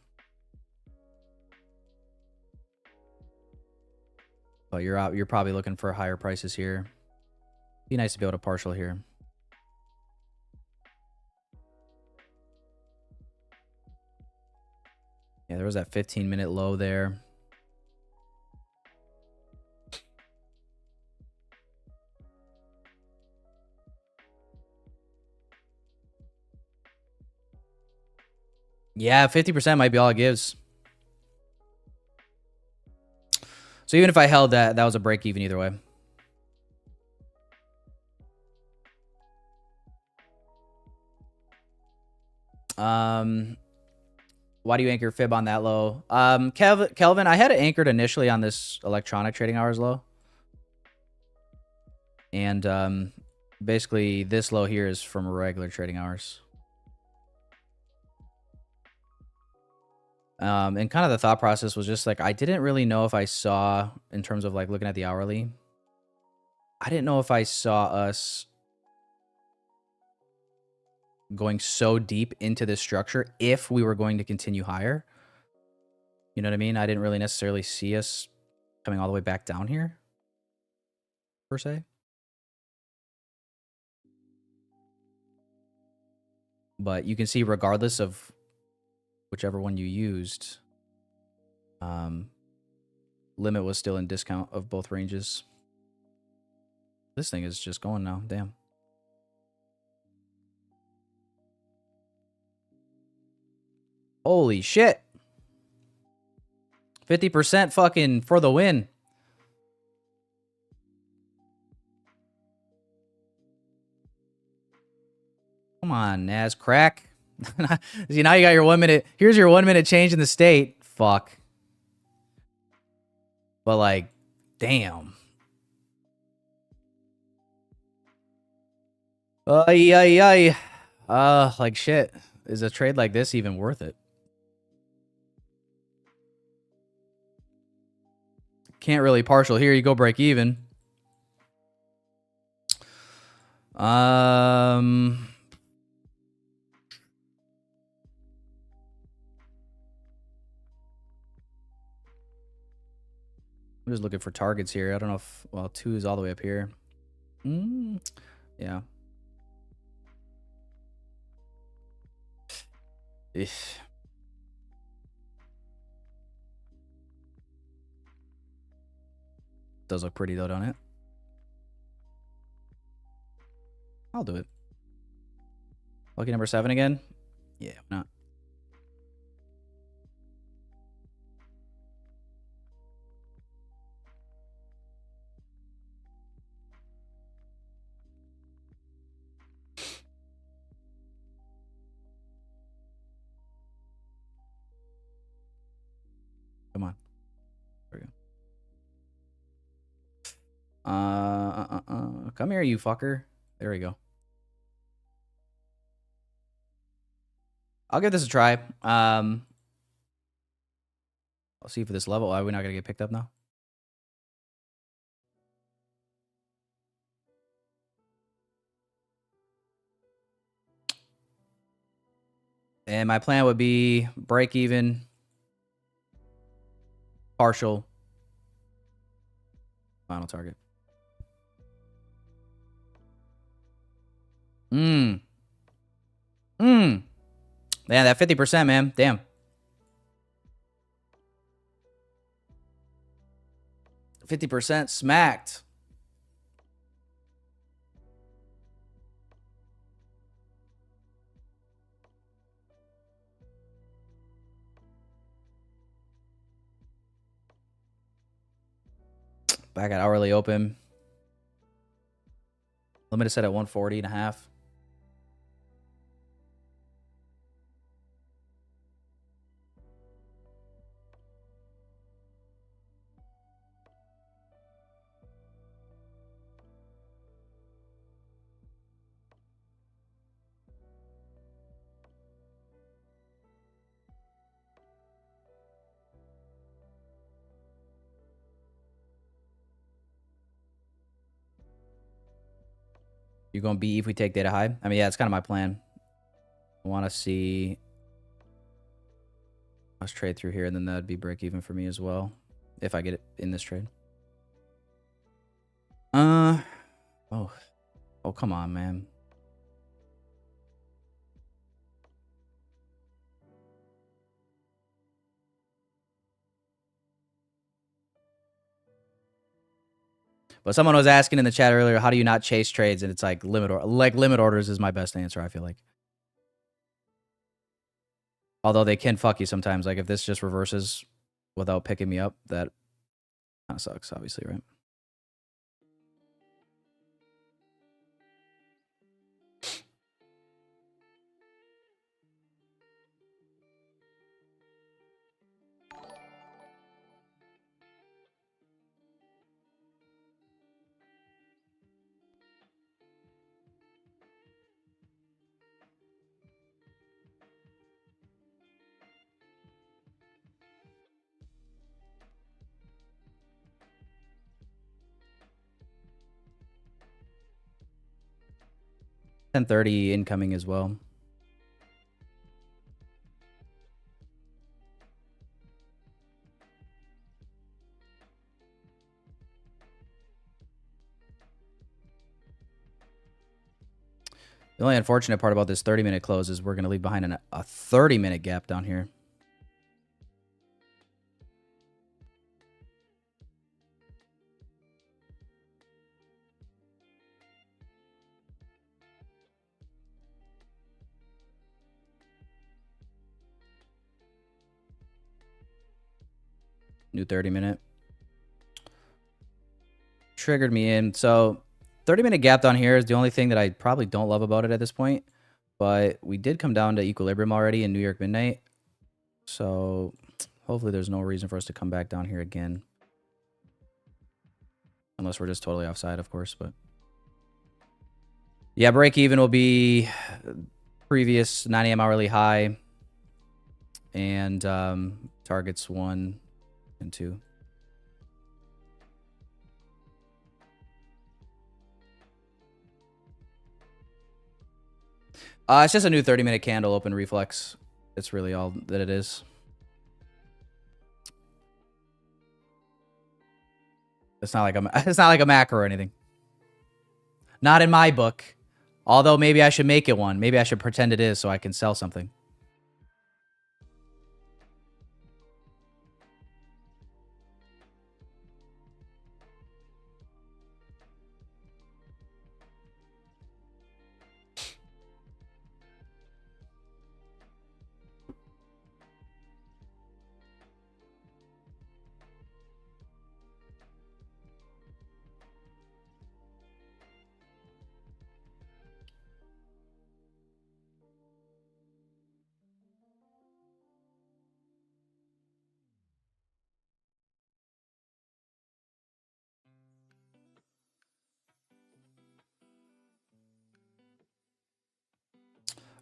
But you're probably looking for higher prices here. Be nice to be able to partial here. Yeah, there was that 15-minute low there. Yeah, 50% might be all it gives. So even if I held that, that was a break even either way. Why do you anchor fib on that low? Kelvin, I had it anchored initially on this electronic trading hours low. And basically this low here is from regular trading hours. And kind of the thought process was just like, I didn't really know if I saw, in terms of like looking at the hourly, I didn't know if I saw us going so deep into this structure if we were going to continue higher. You know what I mean? I didn't really necessarily see us coming all the way back down here, per se. But you can see regardless of whichever one you used, limit was still in discount of both ranges. This thing is just going now. Damn. Holy shit. 50% fucking for the win. Come on, Nas crack. See, now you got your 1 minute. Here's your 1 minute change in the state. Fuck. But like, damn. Ay. Like shit. Is a trade like this even worth it? Can't really partial here. You go break even. I'm just looking for targets here. I don't know if, well, 2 is all the way up here. Yeah. Eesh. Does look pretty though, don't it? I'll do it. Lucky number 7 again? Yeah, why not? Come on. There we go. Come here, you fucker. There we go. I'll give this a try. I'll see for this level. Are we not gonna get picked up now? And my plan would be break even, partial, final target. Yeah, that 50%, man. Damn. %, smacked. Back at hourly open. Limit is set at 140.5. You're going to be if we take data high? I mean, yeah, it's kind of my plan. I want to see... Let's trade through here, and then that'd be break even for me as well. If I get it in this trade. Oh, come on, man. But someone was asking in the chat earlier, how do you not chase trades? And it's like limit orders is my best answer, I feel like. Although they can fuck you sometimes. Like if this just reverses without picking me up, that kind of sucks, obviously, right? $10.30 incoming as well. The only unfortunate part about this 30-minute close is we're going to leave behind a 30-minute gap down here. New 30-minute. Triggered me in. So 30-minute gap down here is the only thing that I probably don't love about it at this point. But we did come down to equilibrium already in New York midnight. So hopefully there's no reason for us to come back down here again. Unless we're just totally offside, of course. But yeah, break even will be previous 9 a.m. hourly high. And targets 1 and 2. It's just a new 30-minute candle open reflex. It's really all that it is. It's not like a macro or anything. Not in my book. Although maybe I should make it one. Maybe I should pretend it is so I can sell something.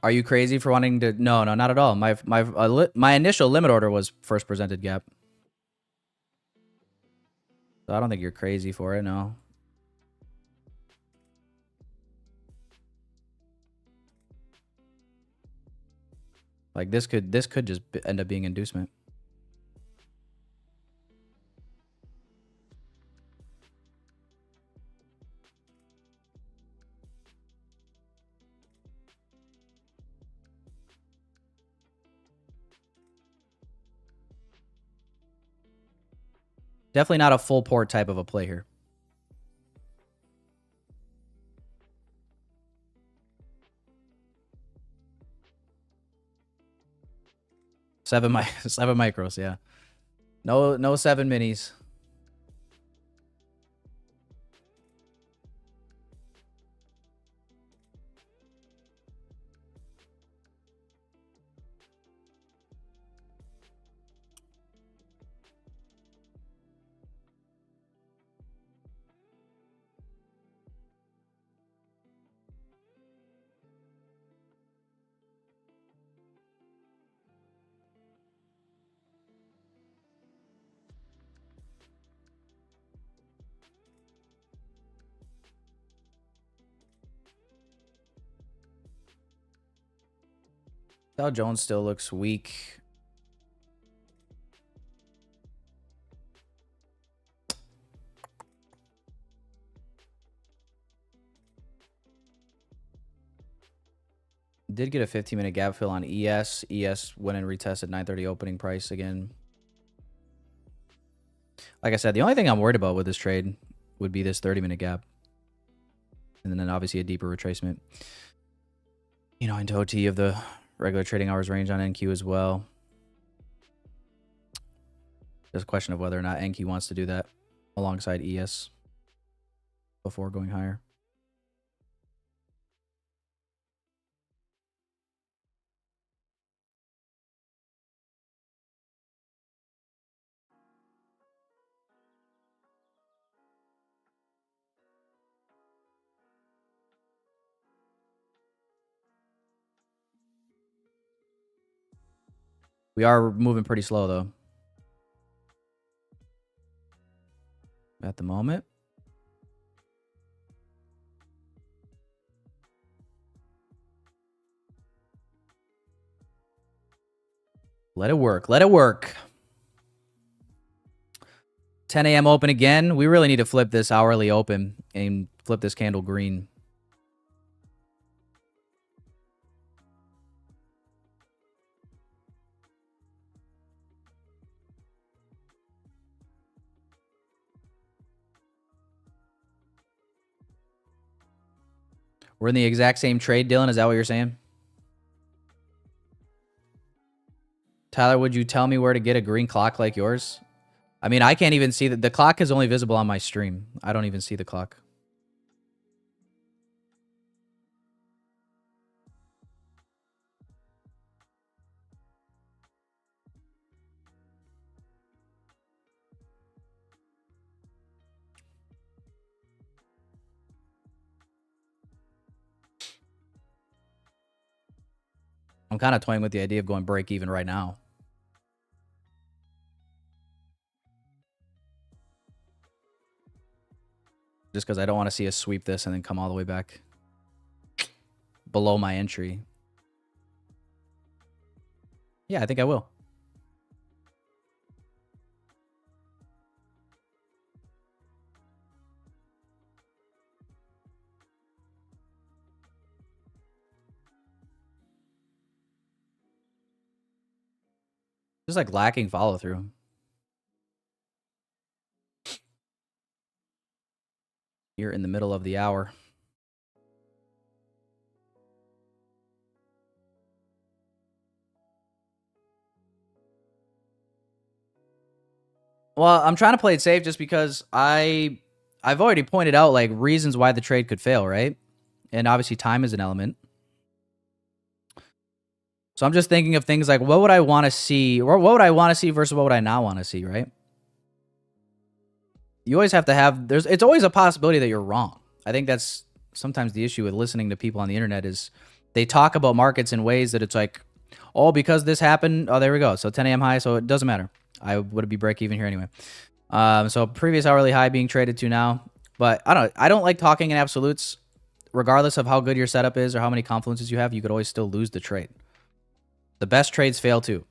Are you crazy for wanting to? No, not at all. My initial limit order was first presented gap. So I don't think you're crazy for it. No. Like this could just end up being inducement. Definitely not a full port type of a play here. Seven micros, yeah. No 7 minis. Dow Jones still looks weak. Did get a 15-minute gap fill on ES. ES went and retested 930 opening price again. Like I said, the only thing I'm worried about with this trade would be this 30-minute gap. And then obviously a deeper retracement. You know, into OT of the regular trading hours range on NQ as well. There's a question of whether or not NQ wants to do that alongside ES before going higher. We are moving pretty slow, though. At the moment. Let it work. Let it work. 10 a.m. open again. We really need to flip this hourly open and flip this candle green. We're in the exact same trade, Dylan. Is that what you're saying? Tyler, would you tell me where to get a green clock like yours? I mean, I can't even see that. The clock is only visible on my stream. I don't even see the clock. I'm kind of toying with the idea of going break even right now. Just because I don't want to see us sweep this and then come all the way back below my entry. Yeah, I think I will. Just like lacking follow through. Here in the middle of the hour. Well, I'm trying to play it safe just because I've already pointed out like reasons why the trade could fail, right? And obviously time is an element. So I'm just thinking of things like what would I want to see, or what would I want to see versus what would I not want to see, right? You always have to have, it's always a possibility that you're wrong. I think that's sometimes the issue with listening to people on the internet is they talk about markets in ways that it's like, oh, because this happened, oh, there we go. So 10 a.m. high, so it doesn't matter. I would be break even here anyway. So previous hourly high being traded to now. But I don't like talking in absolutes. Regardless of how good your setup is or how many confluences you have, you could always still lose the trade. The best trades fail too.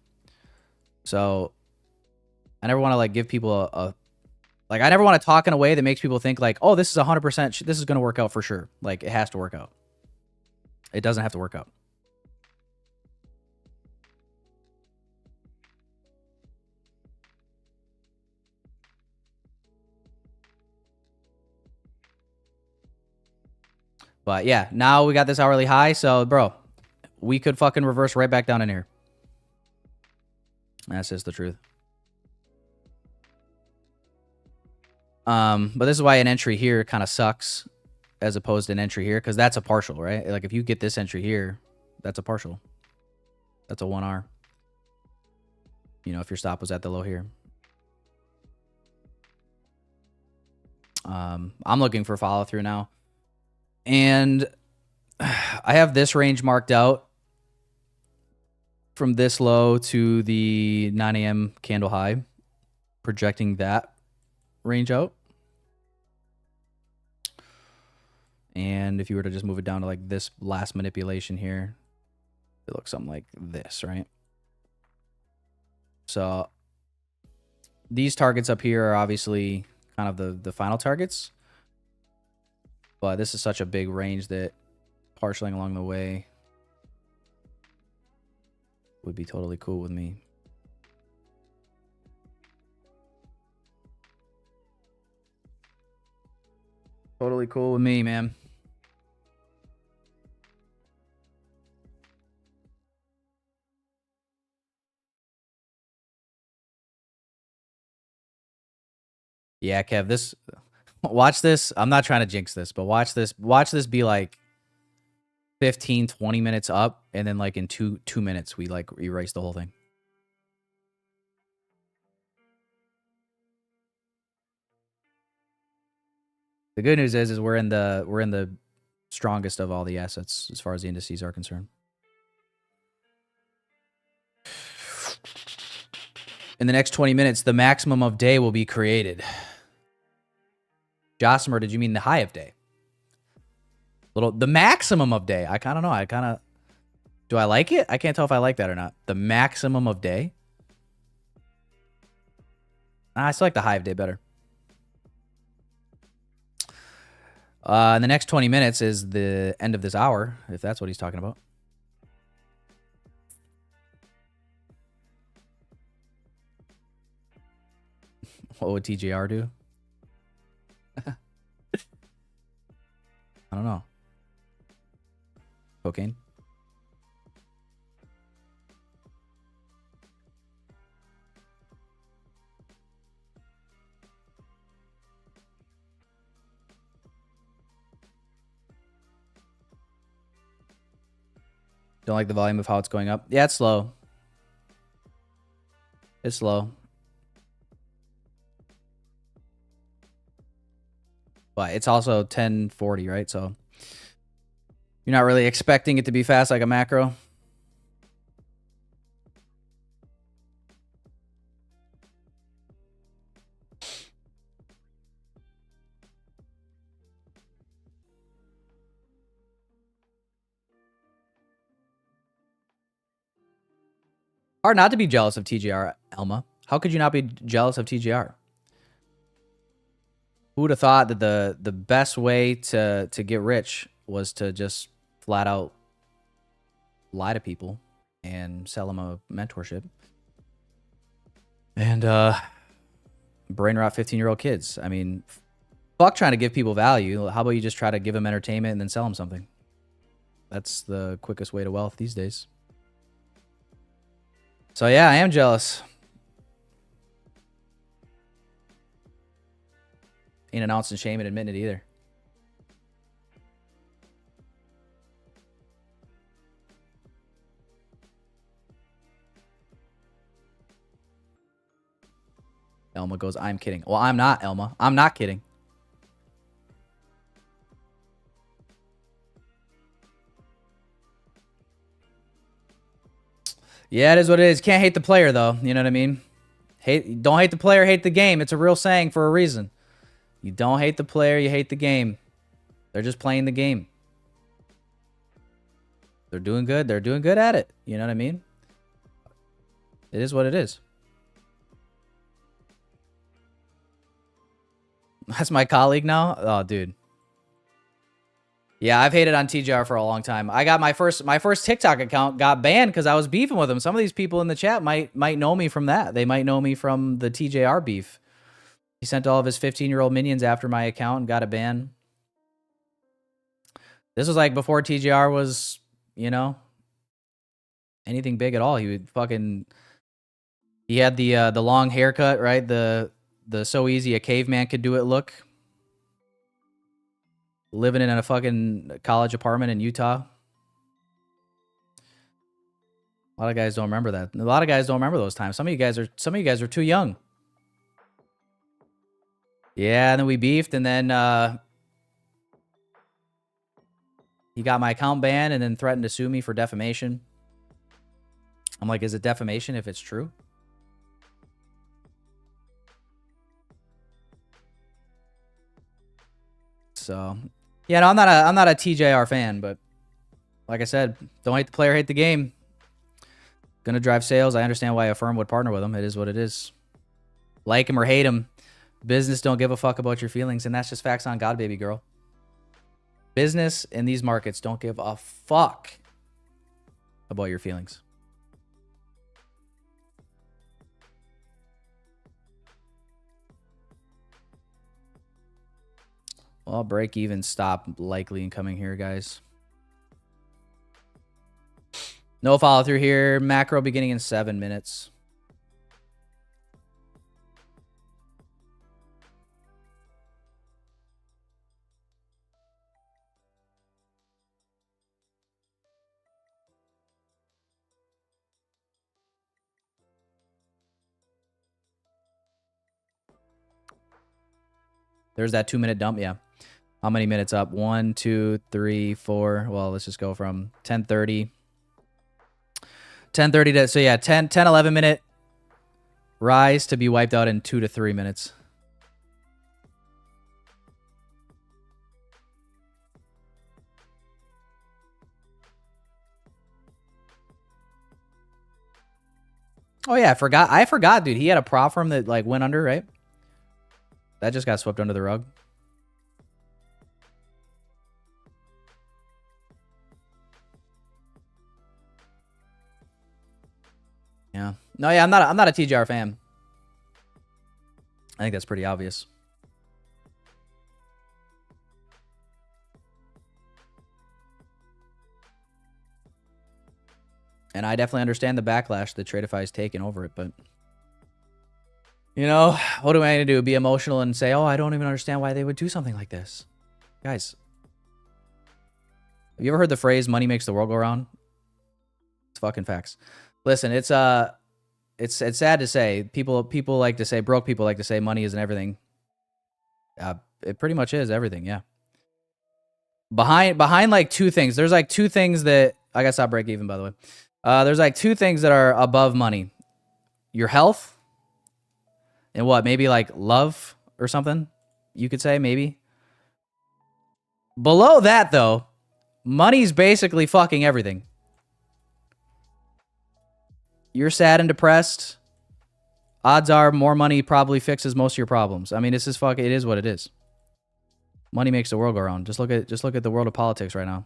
So I never want to like give people I never want to talk in a way that makes people think like, oh, this is 100%, this is going to work out for sure. Like it has to work out. It doesn't have to work out. But yeah, now we got this hourly high. So bro, we could fucking reverse right back down in here. That's just the truth. But this is why an entry here kind of sucks as opposed to an entry here, because that's a partial, right? Like if you get this entry here, that's a partial. That's a 1R. You know, if your stop was at the low here. I'm looking for follow through now. And I have this range marked out from this low to the 9 a.m. candle high, projecting that range out. And if you were to just move it down to like this last manipulation here, it looks something like this, right? So these targets up here are obviously kind of the final targets. But this is such a big range that partialing along the way would be totally cool with me. Totally cool with me, man. Yeah, Kev, this watch this. I'm not trying to jinx this, but watch this. Watch this be like 15, 20 minutes up, and then like in two minutes we like erase the whole thing. The good news is we're in the strongest of all the assets as far as the indices are concerned. In the next 20 minutes, the maximum of day will be created. Jossamer, did you mean the high of day? The maximum of day. I kind of know. Do I like it? I can't tell if I like that or not. The maximum of day. I still like the high of day better. In the next 20 minutes is the end of this hour, if that's what he's talking about. What would TJR do? I don't know. Cocaine. Don't like the volume of how it's going up. Yeah, it's slow. It's slow. But it's also 1040, right? So you're not really expecting it to be fast like a macro. Hard not to be jealous of TGR, Elma. How could you not be jealous of TGR? Who would have thought that the best way to get rich was to just flat out lie to people and sell them a mentorship and brain rot 15-year-old kids? I mean, fuck trying to give people value. How about you just try to give them entertainment and then sell them something? That's the quickest way to wealth these days. So yeah, I am jealous. Ain't an ounce of shame in admitting it either. Elma goes, I'm kidding. Well, I'm not, Elma. I'm not kidding. Yeah, it is what it is. Can't hate the player, though. You know what I mean? Don't hate the player, hate the game. It's a real saying for a reason. You don't hate the player, you hate the game. They're just playing the game. They're doing good. They're doing good at it. You know what I mean? It is what it is. That's my colleague now? Oh, dude. Yeah, I've hated on TGR for a long time. I got my first TikTok account got banned because I was beefing with him. Some of these people in the chat might know me from that. They might know me from the TJR beef. He sent all of his 15-year-old minions after my account and got a ban. This was like before TGR was, you know, anything big at all. He would fucking... He had the long haircut, right? The so easy a caveman could do it look. Living in a fucking college apartment in Utah. A lot of guys don't remember that. A lot of guys don't remember those times. Some of you guys are too young. Yeah, and then we beefed, and then he got my account banned and then threatened to sue me for defamation. I'm like, is it defamation if it's true? So, yeah, no, I'm not a TJR fan, but like I said, don't hate the player, hate the game. Gonna drive sales. I understand why a firm would partner with him. It is what it is. Like him or hate him, business don't give a fuck about your feelings, and that's just facts on God, baby girl. Business in these markets don't give a fuck about your feelings. Well, break even stop likely incoming here, guys. No follow through here. Macro beginning in 7 minutes. There's that 2-minute dump. Yeah. How many minutes up? 1, 2, 3, 4. Well, let's just go from 10:30. 10:30 to, so yeah, 11 minute rise to be wiped out in 2 to 3 minutes. Oh yeah, I forgot, dude. He had a prop firm that like went under, right? That just got swept under the rug. Yeah. No, yeah, I'm not a TGR fan. I think that's pretty obvious. And I definitely understand the backlash that Tradeify has taken over it, but you know, what do I need to do? Be emotional and say, oh, I don't even understand why they would do something like this. Guys, have you ever heard the phrase money makes the world go round? It's fucking facts. Listen, it's sad to say. People like to say, broke people like to say money isn't everything. It pretty much is everything, yeah. Behind like two things. There's like two things that I gotta stop break even, by the way. There's like two things that are above money. Your health and what? Maybe like love or something, you could say, maybe. Below that, though, money's basically fucking everything. You're sad and depressed. Odds are more money probably fixes most of your problems. I mean, this is fucking, it is what it is. Money makes the world go round. Just look at the world of politics right now.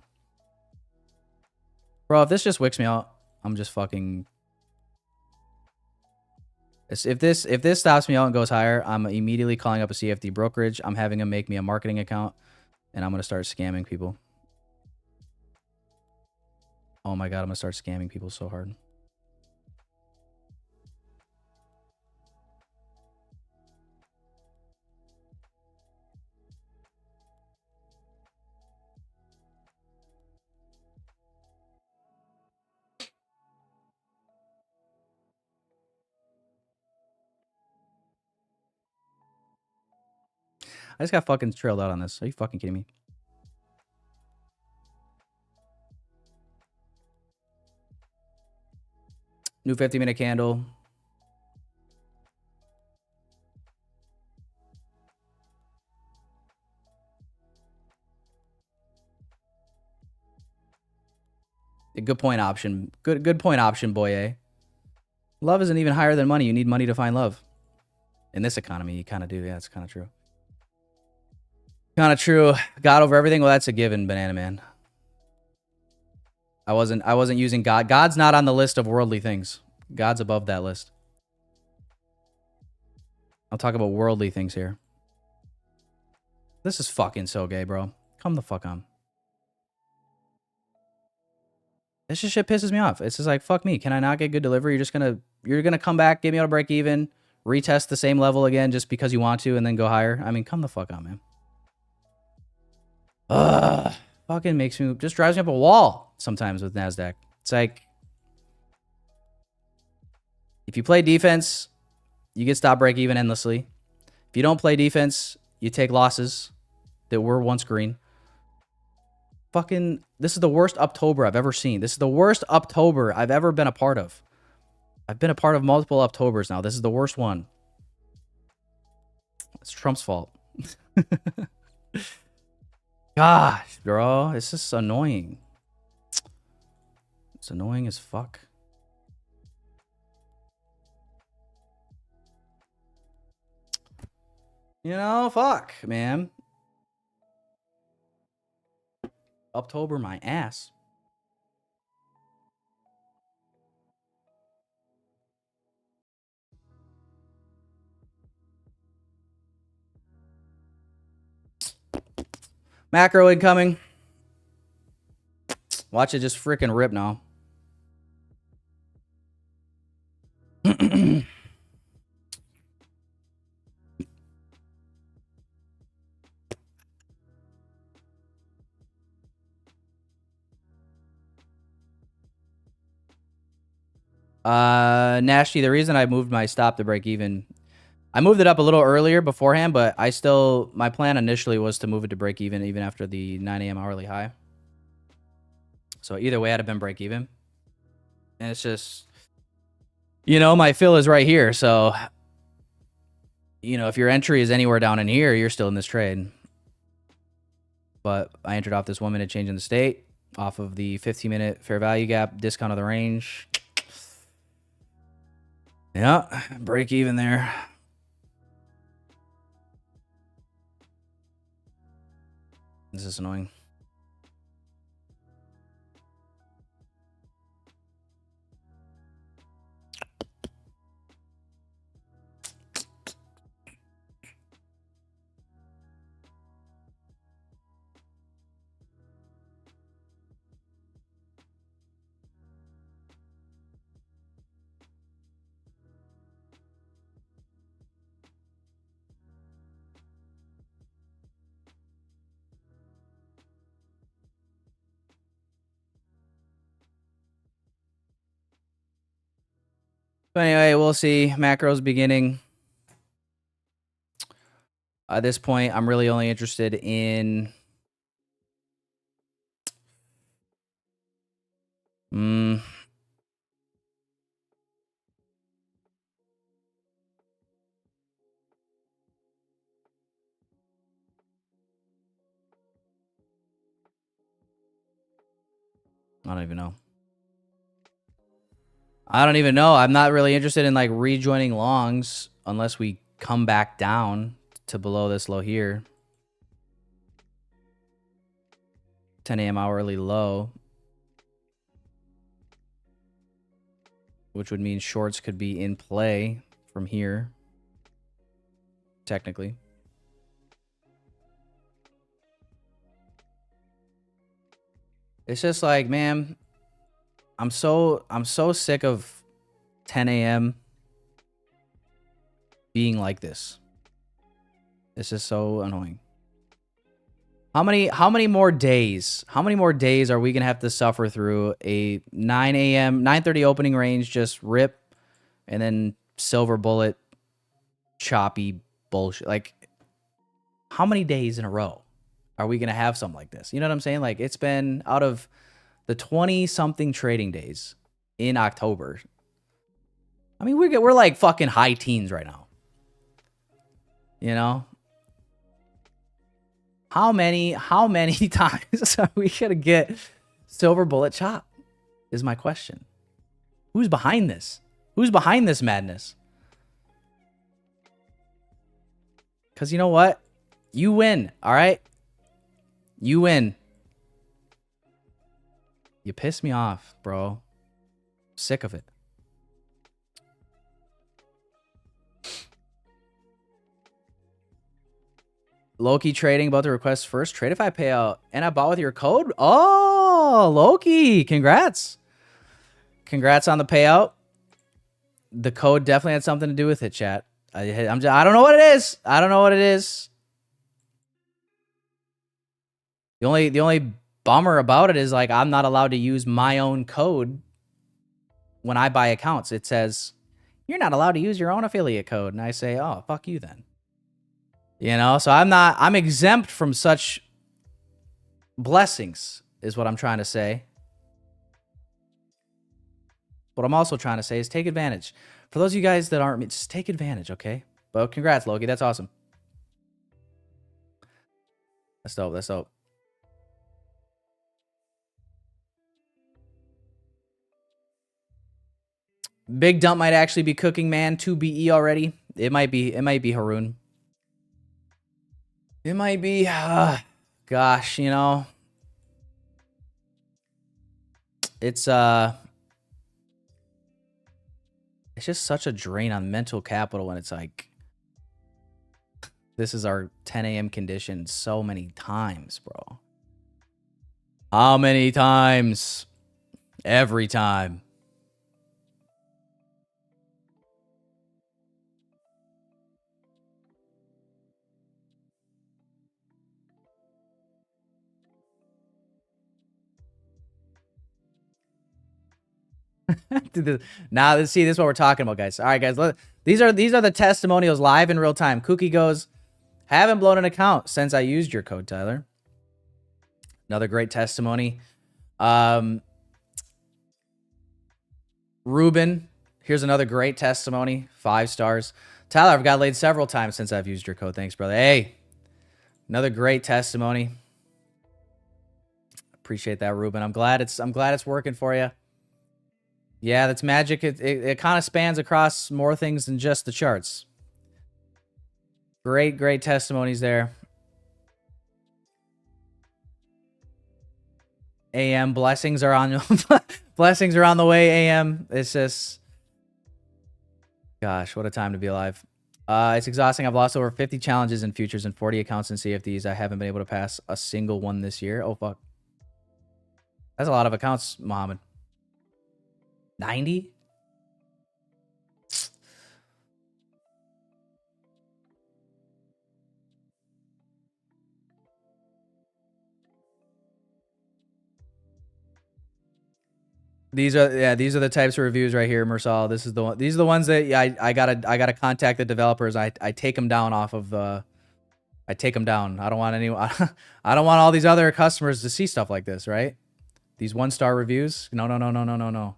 Bro, if this just wicks me out, I'm just fucking... If this stops me out and goes higher, I'm immediately calling up a CFD brokerage. I'm having them make me a marketing account, and I'm going to start scamming people. Oh my God, I'm going to start scamming people so hard. I just got fucking trailed out on this. Are you fucking kidding me? New 50-minute candle. A good point option. Good point option, boy, eh? Love isn't even higher than money. You need money to find love. In this economy, you kind of do. Yeah, it's kind of true. Kind of true. God over everything. Well, that's a given, Banana Man. I wasn't using God. God's not on the list of worldly things. God's above that list. I'll talk about worldly things here. This is fucking so gay, bro. Come the fuck on. This just shit pisses me off. It's just like, fuck me. Can I not get good delivery? You're gonna come back, get me out of break even, retest the same level again just because you want to, and then go higher. I mean, come the fuck on, man. Ugh. Fucking makes me, just drives me up a wall sometimes with Nasdaq. It's like, if you play defense, you get stop break even endlessly. If you don't play defense, you take losses that were once green. Fucking, this is the worst October I've ever seen. This is the worst October I've ever been a part of. I've been a part of multiple Octobers now. This is the worst one. It's Trump's fault. Gosh, bro. It's just annoying. It's annoying as fuck. You know, fuck, man. October my ass. Macro incoming. Watch it just freaking rip now. Nasty, the reason I moved my stop to break even, I moved it up a little earlier beforehand, but my plan initially was to move it to break even after the 9 a.m. hourly high. So either way, I'd have been break even. And it's just, you know, my fill is right here. So, you know, if your entry is anywhere down in here, you're still in this trade. But I entered off this 1 minute change in the state, off of the 15-minute fair value gap, discount of the range. Yeah, break even there. This is annoying. But anyway, we'll see. Macro's beginning. At this point, I'm really only interested in... I don't even know. I don't even know. I'm not really interested in like rejoining longs unless we come back down to below this low here. 10 a.m. hourly low. Which would mean shorts could be in play from here. Technically. It's just like, man, I'm so sick of 10 a.m. being like this. This is so annoying. How many more days? How many more days are we gonna have to suffer through a 9 a.m. 9:30 opening range, just rip, and then silver bullet, choppy bullshit? Like, how many days in a row are we gonna have something like this? You know what I'm saying? Like, it's been out of the 20-something trading days in October. I mean, we're like fucking high teens right now. You know? How many times are we gonna get silver bullet chop? Is my question. Who's behind this? Who's behind this madness? Because you know what? You win, all right? You win. You piss me off, bro. Sick of it. Loki trading about to request first Tradeify payout, and I bought with your code. Oh, Loki, congrats! Congrats on the payout. The code definitely had something to do with it, chat. I don't know what it is. I don't know what it is. The only bummer about it is like I'm not allowed to use my own code when I buy accounts. It says you're not allowed to use your own affiliate code, and I say, oh, fuck you then. You know, so I'm exempt from such blessings, is what I'm trying to say. What I'm also trying to say is take advantage. For those of you guys that aren't, just take advantage, okay? But congrats, Loki. That's awesome. That's dope. That's dope. Big Dump might actually be cooking, man. 2BE already. It might be Haroon. It might be, gosh, you know, it's just such a drain on mental capital when it's like, this is our 10 a.m. condition so many times, bro. How many times? Every time. Now, let's see. This is what we're talking about, guys. All right, guys. These are the testimonials live in real time. Kookie goes, haven't blown an account since I used your code, Tyler. Another great testimony. Ruben, here's another great testimony. 5 stars. Tyler, I've got laid several times since I've used your code. Thanks, brother. Hey, another great testimony. Appreciate that, Ruben. I'm glad it's working for you. Yeah, that's magic. It kind of spans across more things than just the charts. Great testimonies there. AM, blessings are on blessings are on the way, AM. It's just, gosh, what a time to be alive. It's exhausting. I've lost over 50 challenges in futures and 40 accounts in CFDs. I haven't been able to pass a single one this year. Oh, fuck. That's a lot of accounts, Mohammed. 90? These are the types of reviews right here, Mersal. These are the ones that I gotta contact the developers. I take them down off of the. I take them down. I don't want anyone. I don't want all these other customers to see stuff like this, right? These 1-star reviews. No. No.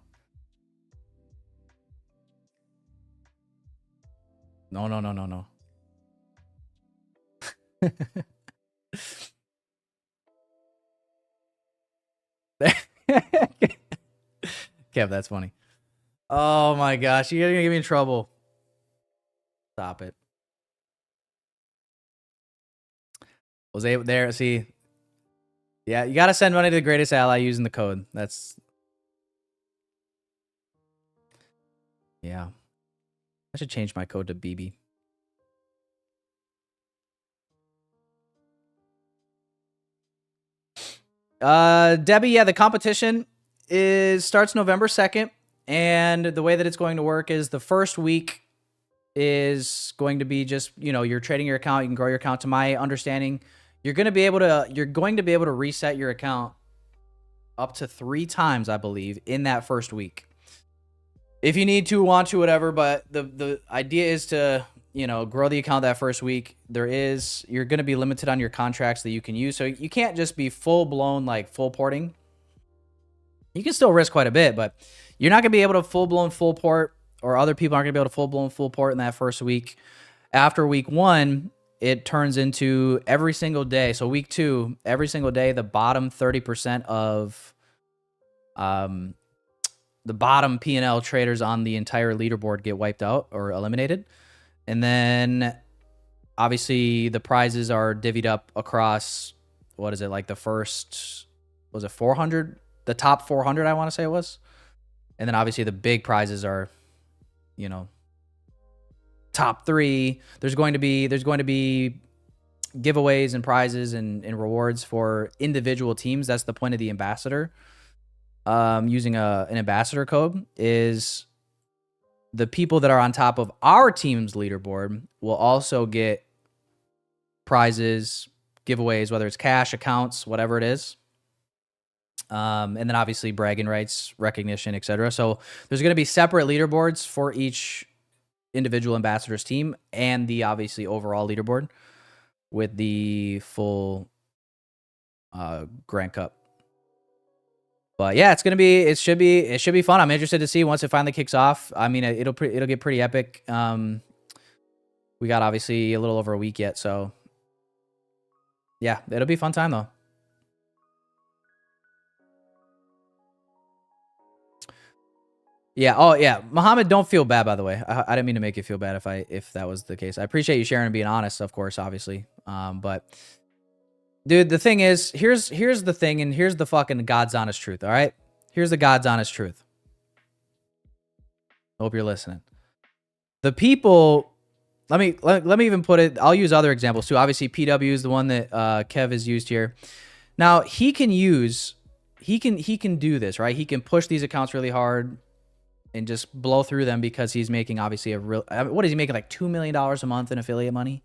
Kev, that's funny. Oh my gosh, you're gonna get me in trouble. Stop it. Was able there, see. Yeah, you gotta send money to the greatest ally using the code. That's yeah. I should change my code to BB. Debbie, yeah, the competition starts November 2nd, and the way that it's going to work is the first week is going to be just, you're trading your account, you can grow your account. To my understanding, you're going to be able to reset your account up to 3 times, I believe, in that first week. If you need to, want to, whatever, but the idea is to, grow the account that first week. You're going to be limited on your contracts that you can use. So you can't just be full-blown, like full porting. You can still risk quite a bit, but you're not going to be able to full-blown full port, or other people aren't going to be able to full-blown full port in that first week. After week 1, it turns into every single day. So week 2, every single day, the bottom 30% of the bottom P&L traders on the entire leaderboard get wiped out or eliminated. And then obviously the prizes are divvied up across, what is it, like the first, was it 400? The top 400, I want to say it was. And then obviously the big prizes are, top 3. There's going to be giveaways and prizes and rewards for individual teams. That's the point of the ambassador. Using an ambassador code is the people that are on top of our team's leaderboard will also get prizes, giveaways, whether it's cash, accounts, whatever it is. And then obviously bragging rights, recognition, etc. So there's going to be separate leaderboards for each individual ambassador's team and the obviously overall leaderboard with the full Grand Cup. But yeah, it should be fun. I'm interested to see once it finally kicks off. I mean, it'll get pretty epic. We got obviously a little over a week yet, so yeah, it'll be a fun time though. Yeah. Oh yeah, Muhammad, don't feel bad, by the way. I didn't mean to make you feel bad if that was the case. I appreciate you sharing and being honest, of course, obviously. But dude, the thing is, here's the thing, and here's the fucking God's honest truth, all right? Here's the God's honest truth. I hope you're listening. The people, let me even put it, I'll use other examples too. Obviously, PW is the one that Kev has used here. Now, he can do this, right? He can push these accounts really hard and just blow through them because he's making obviously what is he making, like $2 million a month in affiliate money?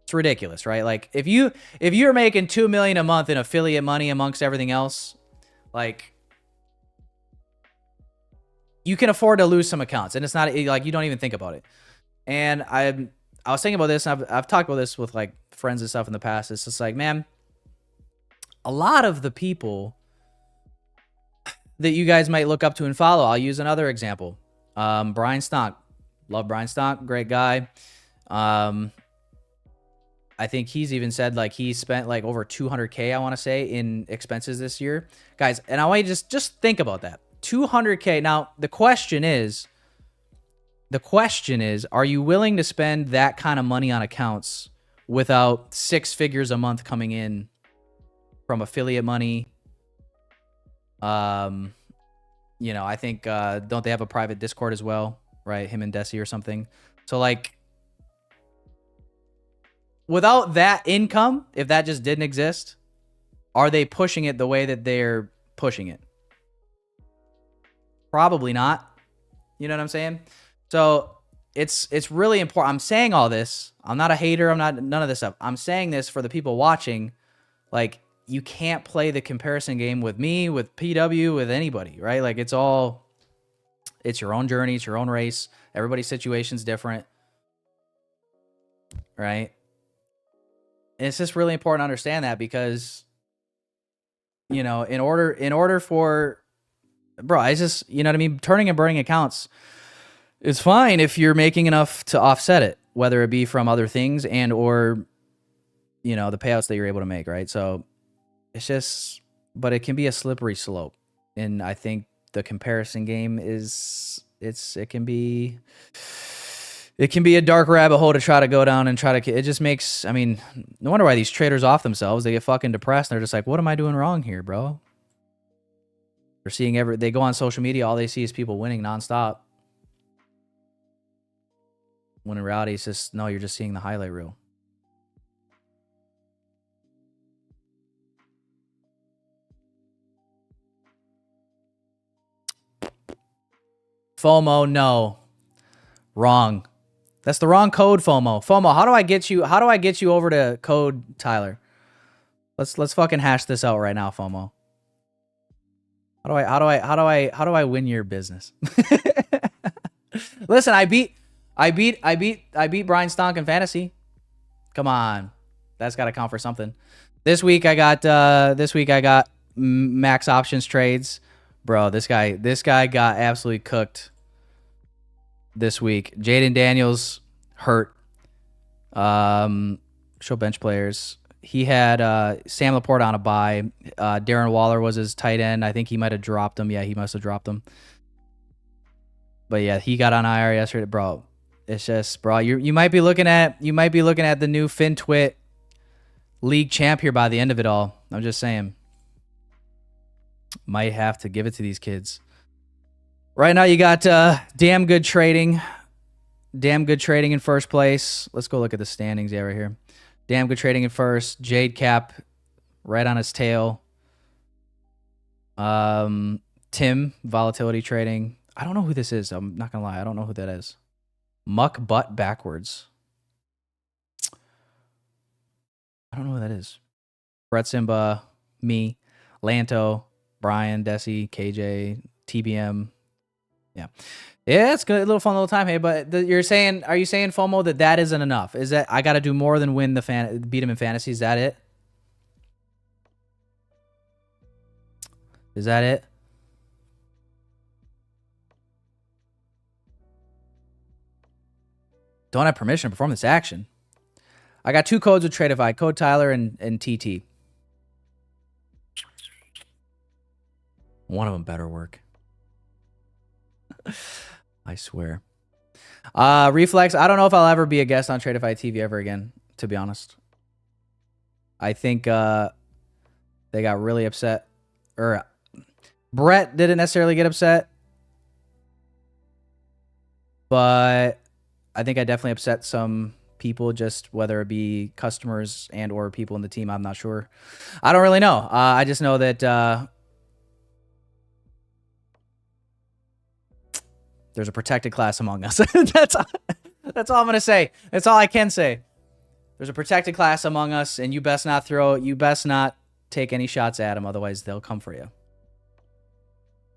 It's ridiculous, right? Like if you're making $2 million a month in affiliate money amongst everything else, like you can afford to lose some accounts, and it's not like you don't even think about it. And I was thinking about this, and I've talked about this with like friends and stuff in the past. It's just like, man, a lot of the people that you guys might look up to and follow. I'll use another example. Brian Stock. Love Brian Stock. Great guy. I think he's even said like he spent like over 200K, I want to say, in expenses this year. Guys, and I want you to just think about that. 200K. Now, the question is, are you willing to spend that kind of money on accounts without 6 figures a month coming in from affiliate money? I think, don't they have a private Discord as well, right? Him and Desi or something. So like, without that income, if that just didn't exist, are they pushing it the way that they're pushing it? Probably not. You know what I'm saying? So it's really important. I'm saying all this. I'm not a hater. I'm not none of this stuff. I'm saying this for the people watching. Like, you can't play the comparison game with me, with PW, with anybody, right? Like it's your own journey, it's your own race. Everybody's situation's different, right? And it's just really important to understand that because, you know, in order for, bro, I just, you know what I mean? Turning and burning accounts is fine if you're making enough to offset it, whether it be from other things and or, you know, the payouts that you're able to make, right? So it's just, but it can be a slippery slope. And I think the comparison game it can be a dark rabbit hole to try to go down and try to, it just makes, I mean, no wonder why these traders off themselves. They get fucking depressed and they're just like, what am I doing wrong here, bro? They're seeing they go on social media, all they see is people winning nonstop. When in reality, it's just, no, you're just seeing the highlight reel. FOMO, no. Wrong. That's the wrong code, FOMO. FOMO, how do I get you over to code Tyler? Let's fucking hash this out right now, FOMO. How do I win your business? Listen, I beat Brian Stonk in fantasy. Come on. That's got to count for something. This week I got max options trades. Bro, this guy got absolutely cooked this week. Jaden Daniels hurt. Show bench players. He had Sam Laporte on a bye. Darren Waller was his tight end. I think he might have dropped him. Yeah, he must have dropped him. But yeah, he got on IR yesterday, bro. It's just, bro, you might be looking at the new FinTwit league champ here by the end of it all. I'm just saying. Might have to give it to these kids. Right now you got damn good trading in first place. Let's go look at the standings right here. Damn good trading in first. Jade Cap right on his tail. Tim, volatility trading. I don't know who this is. I'm not gonna lie. I don't know who that is. Muck butt backwards. I don't know who that is. Brett Simba, me, Lanto, Brian, Desi, KJ, TBM. Yeah. Yeah, it's good. A little fun little time. Hey, but are you saying FOMO that isn't enough? Is that I got to do more than beat him in fantasy? Is that it? Is that it? Don't have permission to perform this action. I got 2 codes with Tradeify, code Tyler and TT. One of them better work. I swear. Reflex, I don't know if I'll ever be a guest on Tradeify TV ever again, to be honest. I think they got really upset. Or Brett didn't necessarily get upset. But I think I definitely upset some people, just whether it be customers and or people in the team. I'm not sure. I don't really know. I just know that there's a protected class among us. That's all I'm going to say. That's all I can say. There's a protected class among us, and you best not take any shots at them, otherwise they'll come for you.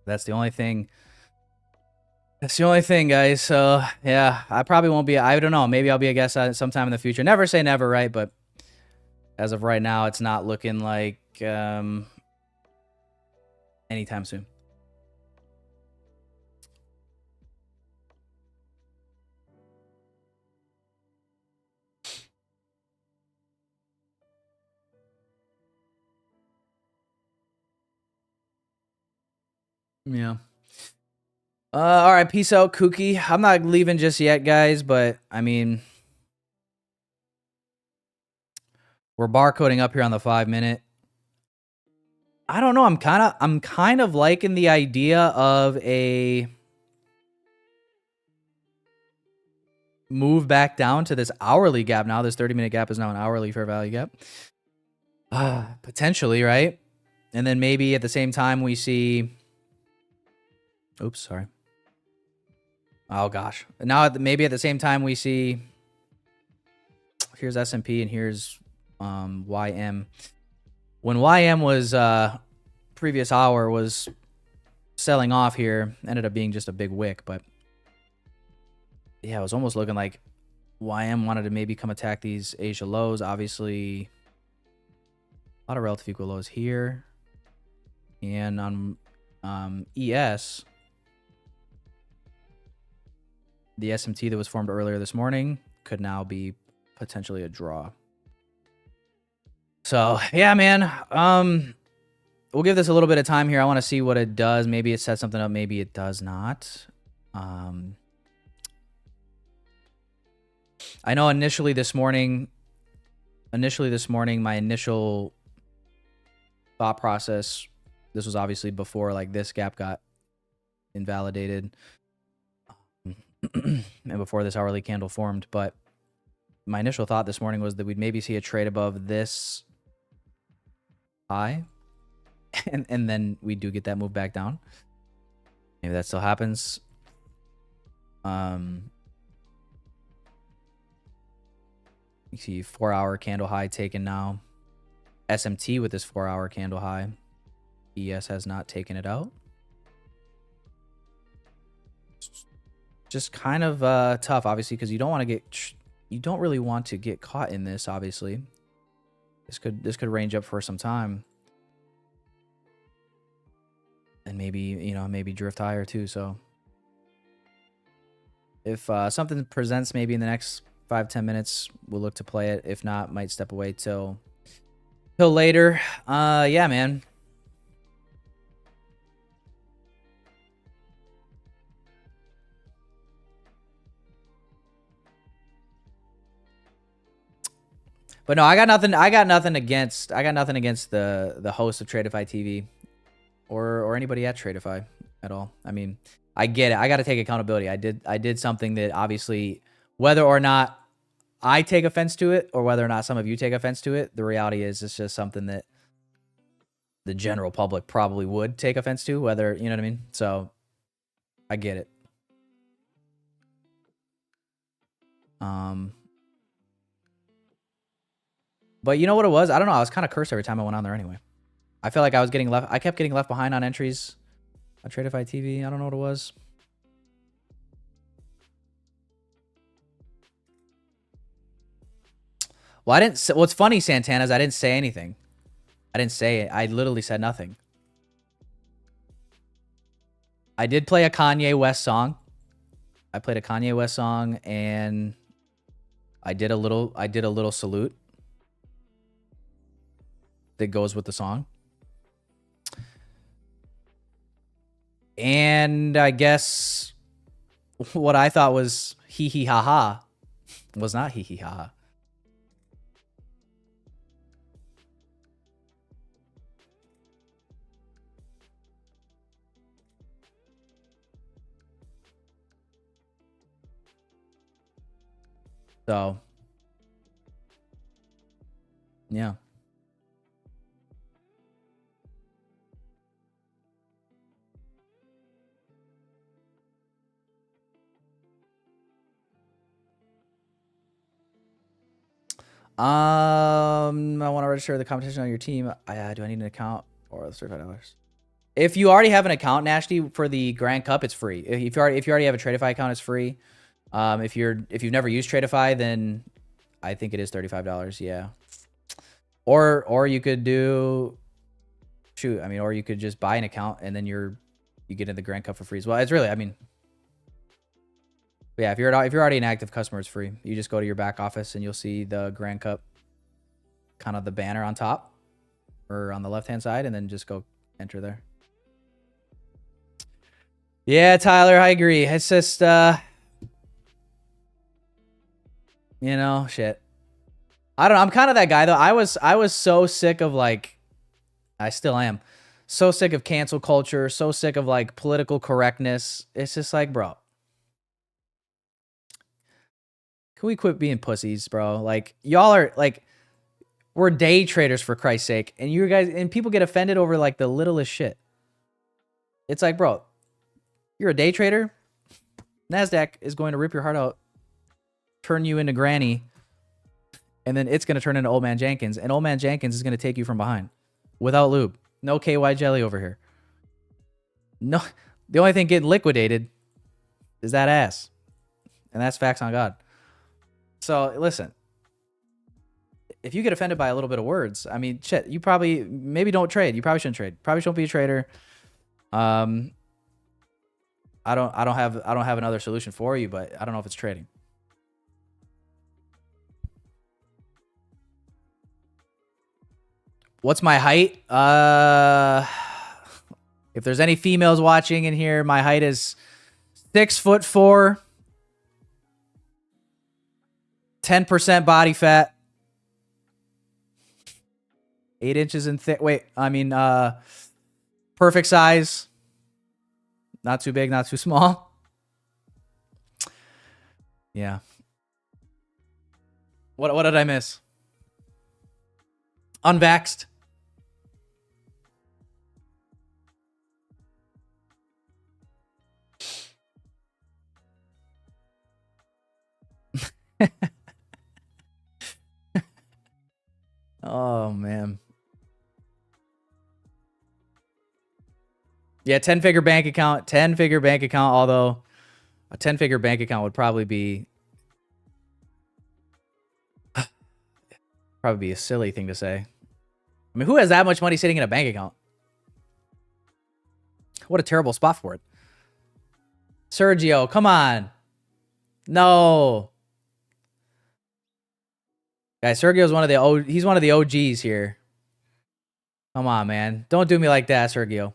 That's the only thing. That's the only thing, guys. So, yeah, I probably won't be. I don't know. Maybe I'll be a guest sometime in the future. Never say never, right? But as of right now, it's not looking like anytime soon. Yeah. All right, peace out, Kookie. I'm not leaving just yet, guys, but I mean, we're barcoding up here on the 5-minute. I don't know. I'm kind of liking the idea of a move back down to this hourly gap now. This 30-minute gap is now an hourly fair value gap. Potentially, right? And then maybe at the same time we see. Oops, sorry. Oh gosh. Now maybe at the same time we see. Here's S&P and here's YM. when YM was previous hour was selling off here, ended up being just a big wick, but yeah, it was almost looking like YM wanted to maybe come attack these Asia lows. Obviously, a lot of relative equal lows here. And on ES, the SMT that was formed earlier this morning could now be potentially a draw. So, yeah, man. We'll give this a little bit of time here. I want to see what it does. Maybe it sets something up. Maybe it does not. I know initially this morning, my initial thought process, this was obviously before like this gap got invalidated and before this hourly candle formed, but my initial thought this morning was that we'd maybe see a trade above this high and then we do get that move back down. Maybe that still happens. You see 4-hour candle high taken now. SMT with this 4-hour candle high. ES has not taken it out. Just kind of tough, obviously, because you don't want to get, you don't really want to get caught in this. Obviously, this could range up for some time, and maybe maybe drift higher too. So if something presents maybe in the next 5-10 minutes, we'll look to play it. If not, might step away till later. Yeah, man. But no, I got nothing against the host of Tradeify TV or anybody at Tradeify at all. I mean, I get it. I got to take accountability. I did something that obviously, whether or not I take offense to it or whether or not some of you take offense to it, the reality is it's just something that the general public probably would take offense to, whether, you know what I mean? So I get it. But you know what it was? I don't know. I was kind of cursed every time I went on there anyway. I felt like I kept getting left behind on entries on Tradeify TV. I don't know what it was. Well, I didn't say, what's funny, Santana, is I didn't say anything. I didn't say it. I literally said nothing. I did play a Kanye West song. I played a Kanye West song and I did a little salute that goes with the song. And I guess what I thought was hee hee ha ha was not hee hee ha ha. So, yeah. I want to register the competition on your team. Do I need an account or $35? If you already have an account, Nashty, for the Grand Cup, it's free. If you already have a Tradeify account, it's free. If you've never used Tradeify, then I think it is $35. Yeah. Or you could do, shoot, I mean, or you could just buy an account and then you get in the Grand Cup for free as well. It's really, I mean, yeah, if you're already an active customer, it's free. You just go to your back office and you'll see the Grand Cup, kind of the banner on top or on the left-hand side, and then just go enter there. Yeah, Tyler, I agree. It's just, you know, shit. I don't know. I'm kind of that guy though. I was so sick of like, I still am, so sick of cancel culture, so sick of like political correctness. It's just like, bro, can we quit being pussies, bro? Like, y'all are like, we're day traders for Christ's sake, and you guys and people get offended over like the littlest shit. It's like, bro, you're a day trader. Nasdaq is going to rip your heart out, turn you into Granny, and then it's going to turn into Old Man Jenkins, and Old Man Jenkins is going to take you from behind. Without lube. No KY jelly over here. No, the only thing getting liquidated is that ass. And that's facts on God. So listen, if you get offended by a little bit of words, I mean, shit, you probably, maybe don't trade. You probably shouldn't trade. Probably shouldn't be a trader. I don't have another solution for you, but I don't know if it's trading. What's my height? If there's any females watching in here, my height is 6'4", 10% body fat, 8 inches in thick. Wait, I mean, perfect size. Not too big, not too small. Yeah. What did I miss? Unvaxxed. Oh, man. Yeah, 10-figure bank account. 10-figure bank account, although a 10-figure bank account would probably be a silly thing to say. I mean, who has that much money sitting in a bank account? What a terrible spot for it. Sergio, come on. No. Guys, Sergio's he's one of the OGs here. Come on, man. Don't do me like that, Sergio.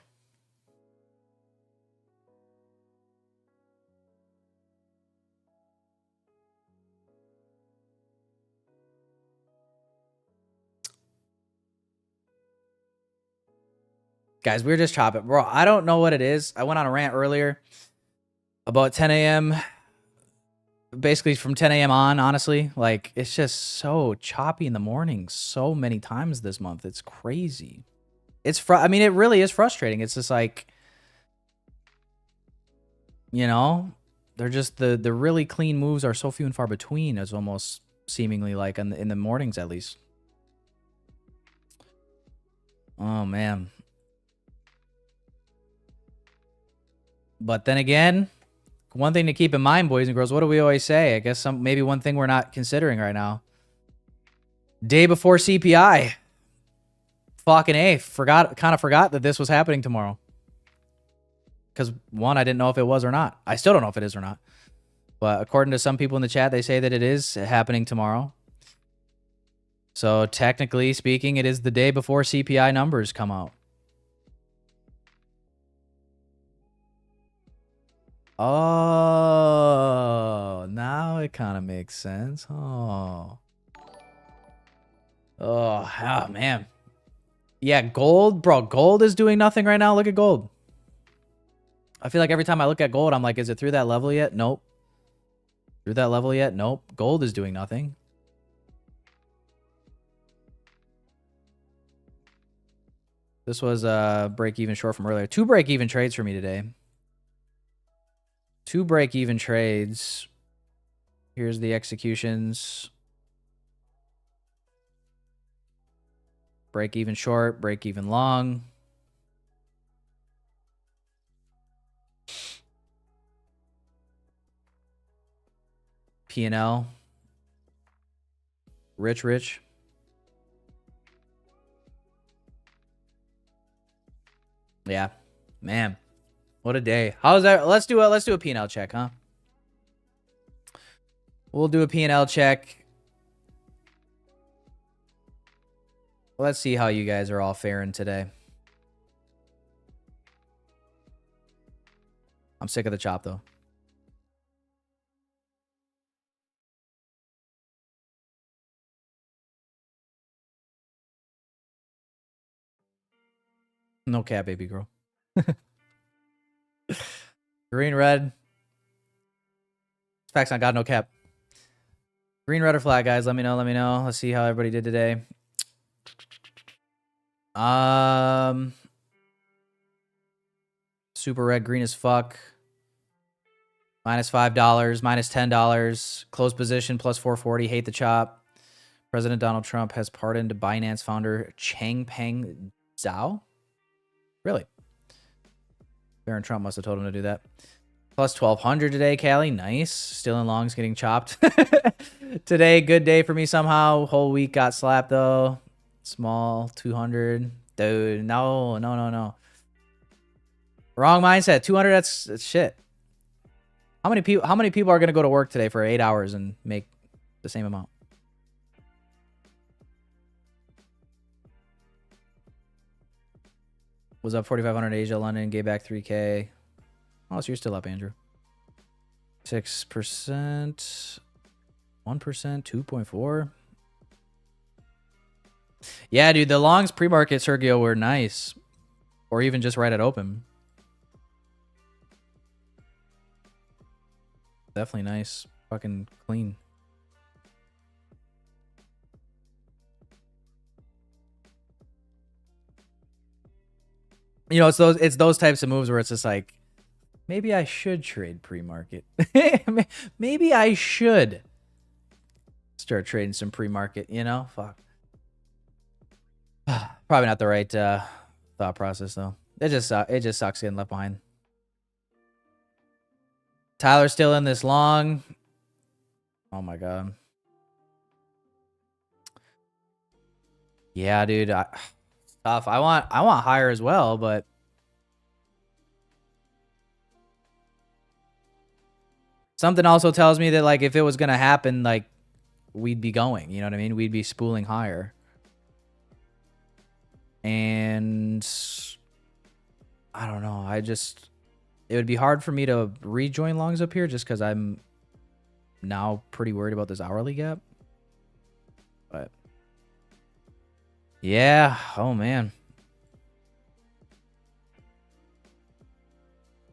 Guys, we were just chopping. Bro, I don't know what it is. I went on a rant earlier about 10 a.m. Basically from 10 a.m. on, honestly. Like, it's just so choppy in the morning so many times this month. It's crazy. I mean, it really is frustrating. It's just like, you know, they're just the really clean moves are so few and far between, as almost seemingly like in the mornings at least. Oh, man. But then again, one thing to keep in mind, boys and girls, what do we always say? I guess maybe one thing we're not considering right now. Day before CPI. Fucking A. Kind of forgot that this was happening tomorrow. Because one, I didn't know if it was or not. I still don't know if it is or not. But according to some people in the chat, they say that it is happening tomorrow. So technically speaking, it is the day before CPI numbers come out. Oh, now it kind of makes sense. Oh, man. Yeah, gold, bro. Gold is doing nothing right now. Look at gold. I feel like every time I look at gold, I'm like, is it through that level yet? Nope. Through that level yet? Nope. Gold is doing nothing. This was a break-even short from earlier. 2 break-even trades for me today. 2 break-even trades. Here's the executions. Break-even short, break-even long. P&L. Rich. Yeah, man. What a day. How's that? Let's do a P&L check, huh? We'll do a P&L check. Let's see how you guys are all faring today. I'm sick of the chop, though. No cap, baby girl. Green, red. Facts on God, no cap. Green, red, or flag, guys. Let me know. Let's see how everybody did today. Super red, green as fuck. -$5, -$10. Close position, +440. Hate the chop. President Donald Trump has pardoned Binance founder Changpeng Zhao? Really? Baron Trump must have told him to do that. Plus 1,200 today, Callie. Nice. Still in longs getting chopped. Today, good day for me somehow. Whole week got slapped, though. Small, 200. Dude, no. Wrong mindset. 200, that's shit. How many people are going to go to work today for 8 hours and make the same amount? Was up 4,500 Asia, London, gave back 3K. Oh, so you're still up, Andrew. 6%, 1%, 2.4. Yeah, dude, the longs pre-market, Sergio, were nice. Or even just right at open. Definitely nice. Fucking clean. You know, it's those types of moves where it's just like, maybe I should trade pre-market. Maybe I should start trading some pre-market, you know? Fuck. Probably not the right thought process, though. It just sucks getting left behind. Tyler's still in this long. Oh, my God. Yeah, dude. Tough. I want higher as well, but something also tells me that, like, if it was gonna happen, like, we'd be going. You know what I mean? We'd be spooling higher. And I don't know. It would be hard for me to rejoin longs up here just because I'm now pretty worried about this hourly gap. But yeah. Oh, man.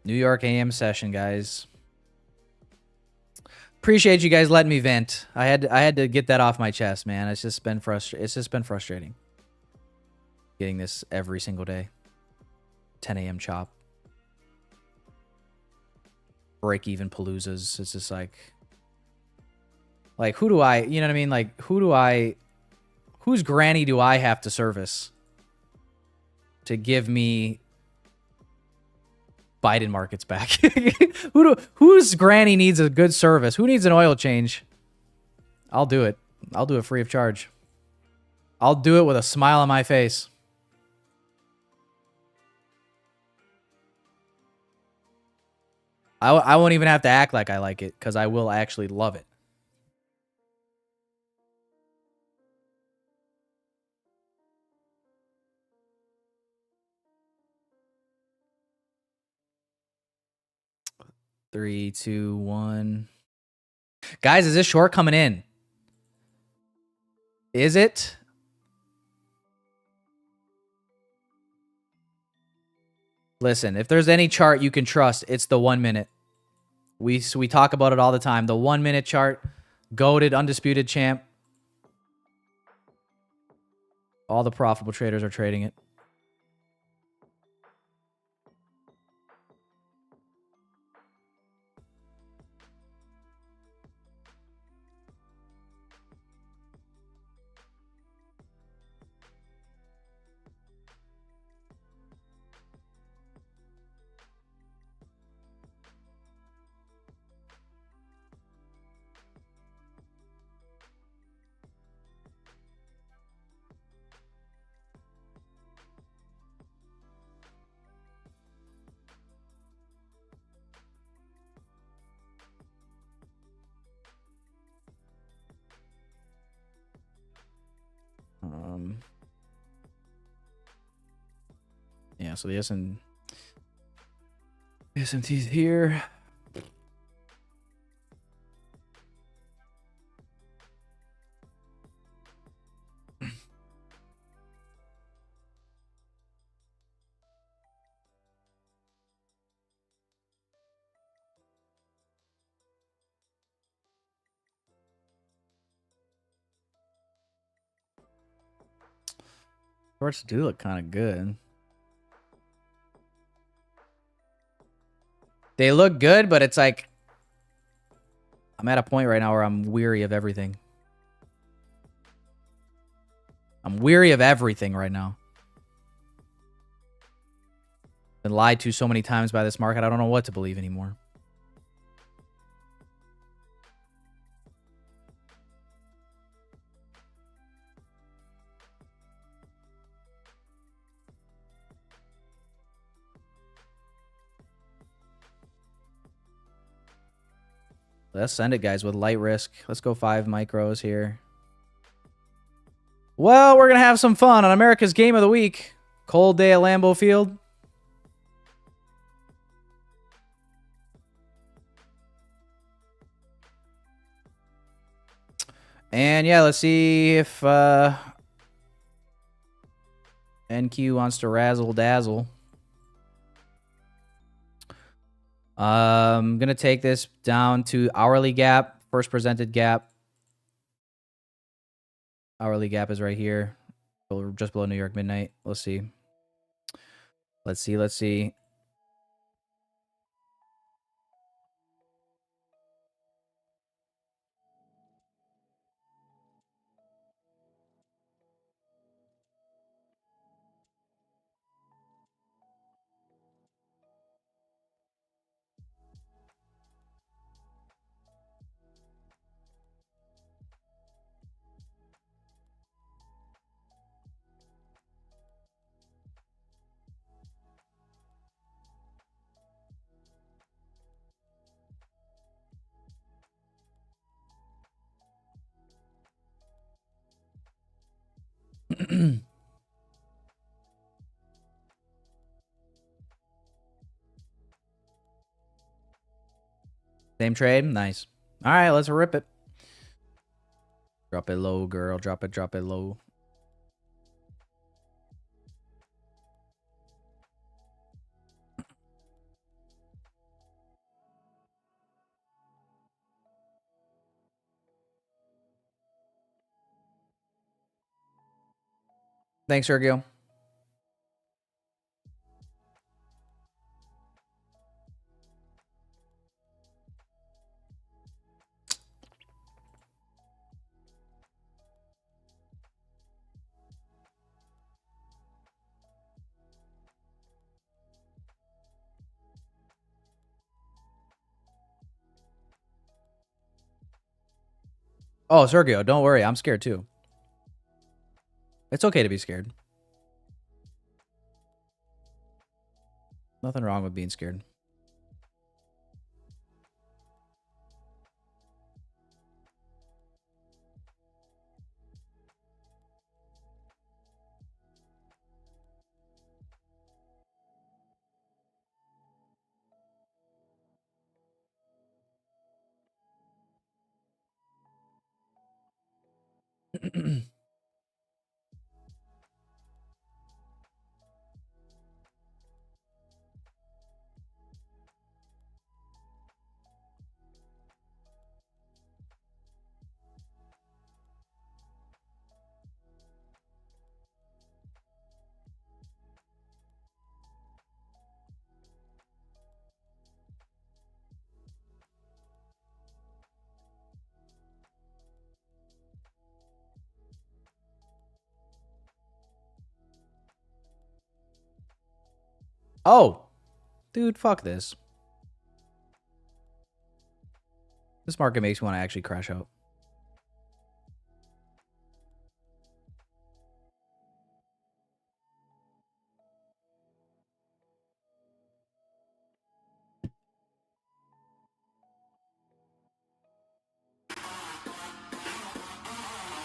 New York AM session, guys. Appreciate you guys letting me vent. I had to get that off my chest, man. It's just been frustrating. Getting this every single day. 10 a.m. chop. Break-even paloozas. It's just like who do I, you know what I mean? Like, whose granny do I have to service to give me Biden markets back? Whose granny needs a good service? Who needs an oil change? I'll do it. I'll do it free of charge. I'll do it with a smile on my face. I won't even have to act like I like it because I will actually love it. Three, two, one. Guys, is this short coming in? Is it? Listen, if there's any chart you can trust, it's the 1 minute. We talk about it all the time. The 1 minute chart, goated, undisputed champ. All the profitable traders are trading it. Yeah, so the SMT's here. Shorts do look kind of good. They look good, but it's like I'm at a point right now where I'm weary of everything. I'm weary of everything right now. Been lied to so many times by this market. I don't know what to believe anymore. Let's send it, guys, with light risk. Let's go 5 micros here. Well, we're going to have some fun on America's Game of the Week. Cold day at Lambeau Field. And yeah, let's see if NQ wants to razzle dazzle. I'm going to take this down to hourly gap, first presented gap. Hourly gap is right here, just below New York midnight. Let's see. Let's see. Let's see. Same trade? Nice. All right, let's rip it. Drop it low, girl. Drop it low. Thanks, Sergio. Oh, Sergio, don't worry. I'm scared too. It's okay to be scared. Nothing wrong with being scared. Oh, dude, fuck this. This market makes me want to actually crash out.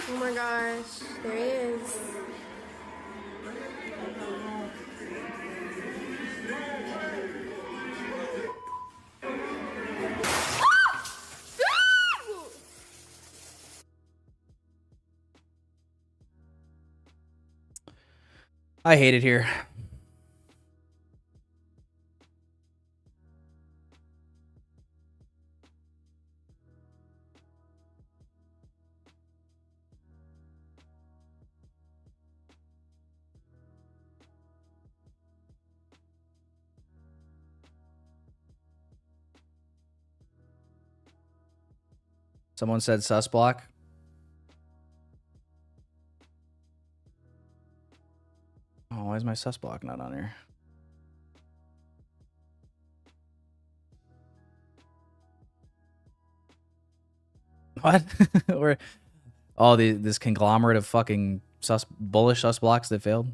Oh my gosh, there he is. I hate it here. Someone said sus block. Oh, why is my sus block not on here? What? Or this conglomerate of fucking bullish sus blocks that failed.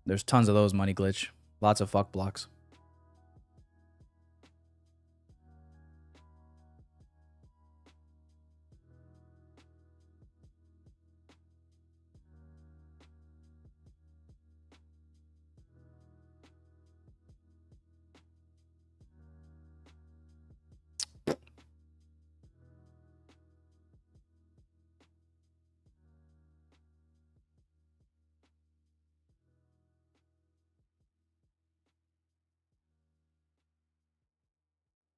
There's tons of those, money glitch. Lots of fuck blocks.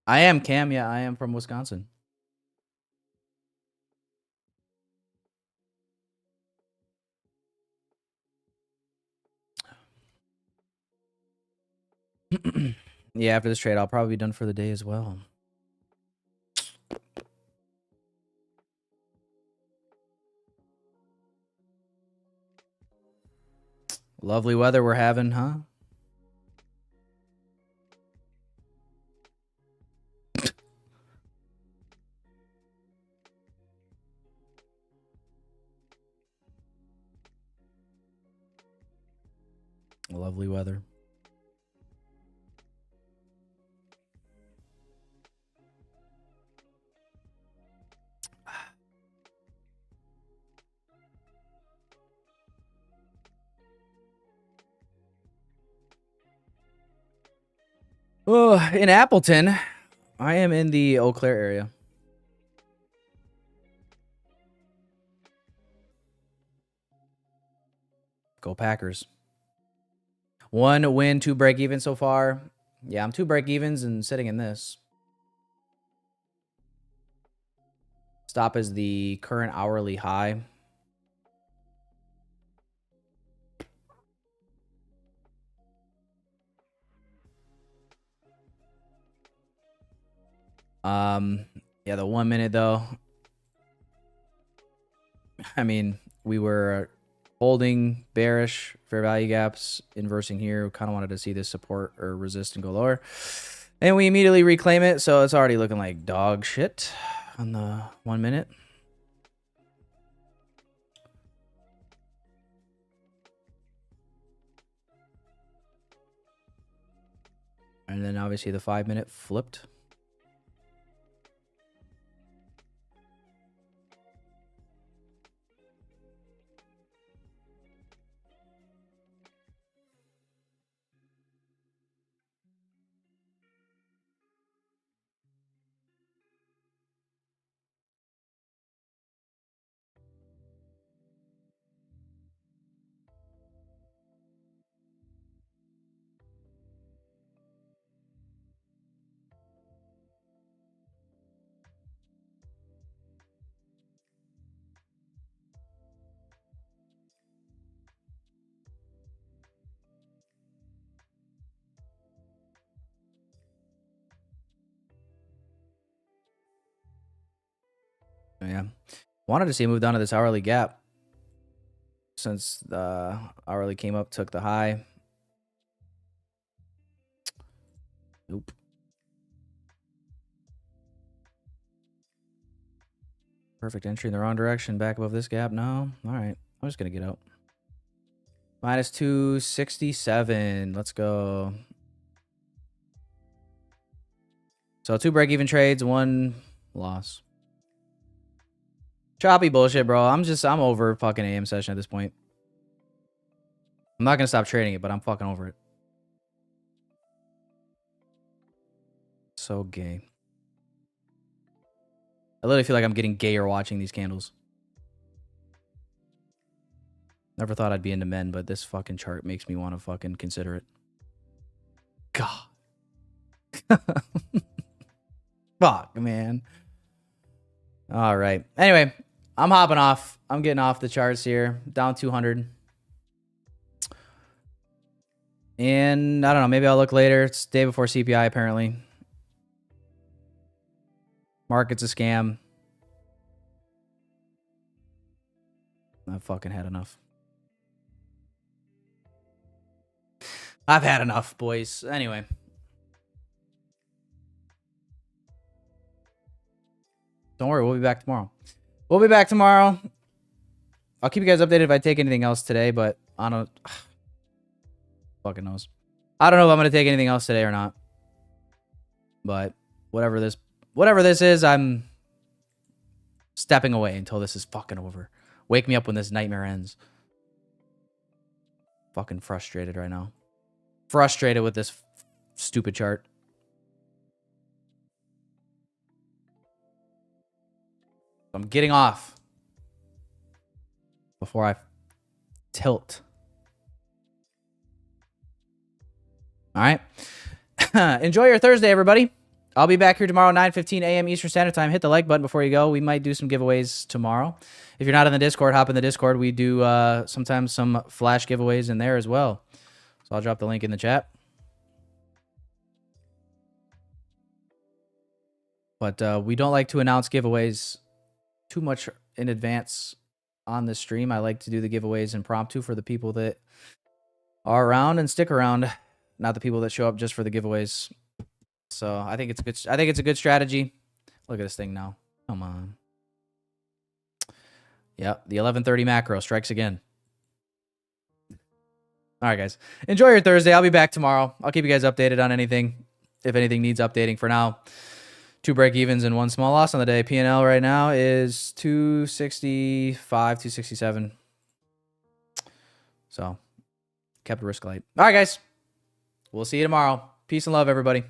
I am Cam. Yeah, I am from Wisconsin. Yeah, after this trade, I'll probably be done for the day as well. Lovely weather we're having, huh? Lovely weather. Oh, in Appleton, I am in the Eau Claire area. Go Packers. 1 win, 2 break even so far. Yeah, I'm 2 break evens and sitting in this. Stop is the current hourly high. Yeah, the 1 minute though. I mean, we were holding bearish fair value gaps, inversing here. Kind of wanted to see this support or resist and go lower. And we immediately reclaim it, so it's already looking like dog shit on the 1 minute. And then obviously the 5 minute flipped. Yeah. Wanted to see it move down to this hourly gap. Since the hourly came up, took the high. Nope. Perfect entry in the wrong direction. Back above this gap. No. All right. I'm just going to get out. Minus 267. Let's go. So 2 break-even trades, 1 loss. Choppy bullshit, bro. I'm over fucking AM session at this point. I'm not going to stop trading it, but I'm fucking over it. So gay. I literally feel like I'm getting gayer watching these candles. Never thought I'd be into men, but this fucking chart makes me want to fucking consider it. God. Fuck, man. All right. Anyway, I'm hopping off. I'm getting off the charts here. Down 200. And I don't know. Maybe I'll look later. It's day before CPI, apparently. Market's a scam. I've fucking had enough. I've had enough, boys. Anyway. Don't worry, we'll be back tomorrow. We'll be back tomorrow. I'll keep you guys updated if I take anything else today, but I don't... Fucking knows. I don't know if I'm going to take anything else today or not. But whatever this is, I'm stepping away until this is fucking over. Wake me up when this nightmare ends. Fucking frustrated right now. Frustrated with this stupid chart. I'm getting off before I tilt. All right. Enjoy your Thursday, everybody. I'll be back here tomorrow, 9:15 a.m. Eastern Standard Time. Hit the like button before you go. We might do some giveaways tomorrow. If you're not in the Discord, hop in the Discord. We do sometimes some flash giveaways in there as well. So I'll drop the link in the chat. But we don't like to announce giveaways too much in advance on this stream. I like to do the giveaways impromptu for the people that are around and stick around, not the people that show up just for the giveaways. So I think it's good. I think it's a good strategy. Look at this thing now. Come on. Yep, the 11:30 macro strikes again. All right, guys. Enjoy your Thursday. I'll be back tomorrow. I'll keep you guys updated on anything, if anything needs updating. For now, 2 break-evens and 1 small loss on the day. P&L right now is 265, 267. So, kept the risk light. All right, guys. We'll see you tomorrow. Peace and love, everybody.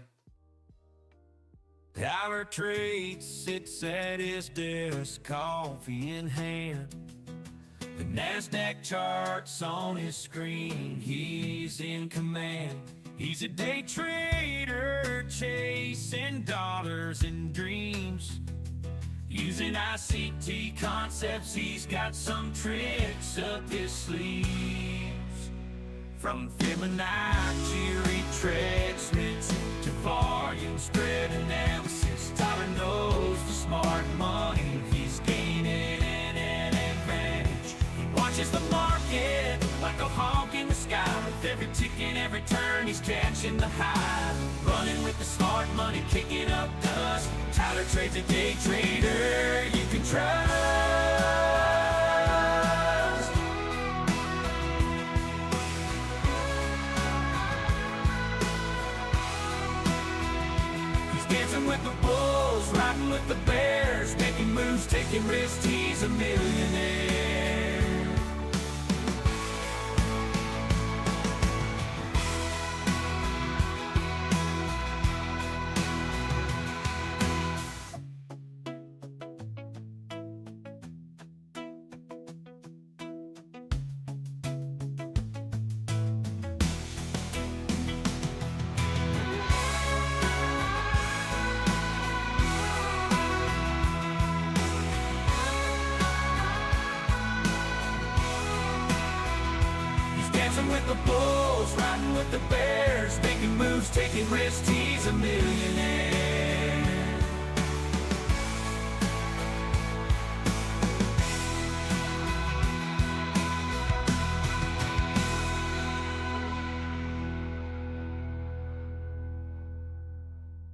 Our trade sits at his desk, coffee in hand. The Nasdaq charts on his screen, he's in command. He's a day trader, chasing dollars and dreams. Using ICT concepts, he's got some tricks up his sleeves. From Fibonacci retracements to volume spread analysis, Tyler knows the smart money. He's gaining an advantage. He watches the market like a hawk in the sky. With every tick and every turn, he's catching the high. Running with the smart money, kicking up dust. Tyler trades a day trader you can trust. Dancing with the bulls, riding with the bears, making moves, taking risks, he's a millionaire. With the bulls, riding with the bears, making moves, taking risks, he's a millionaire.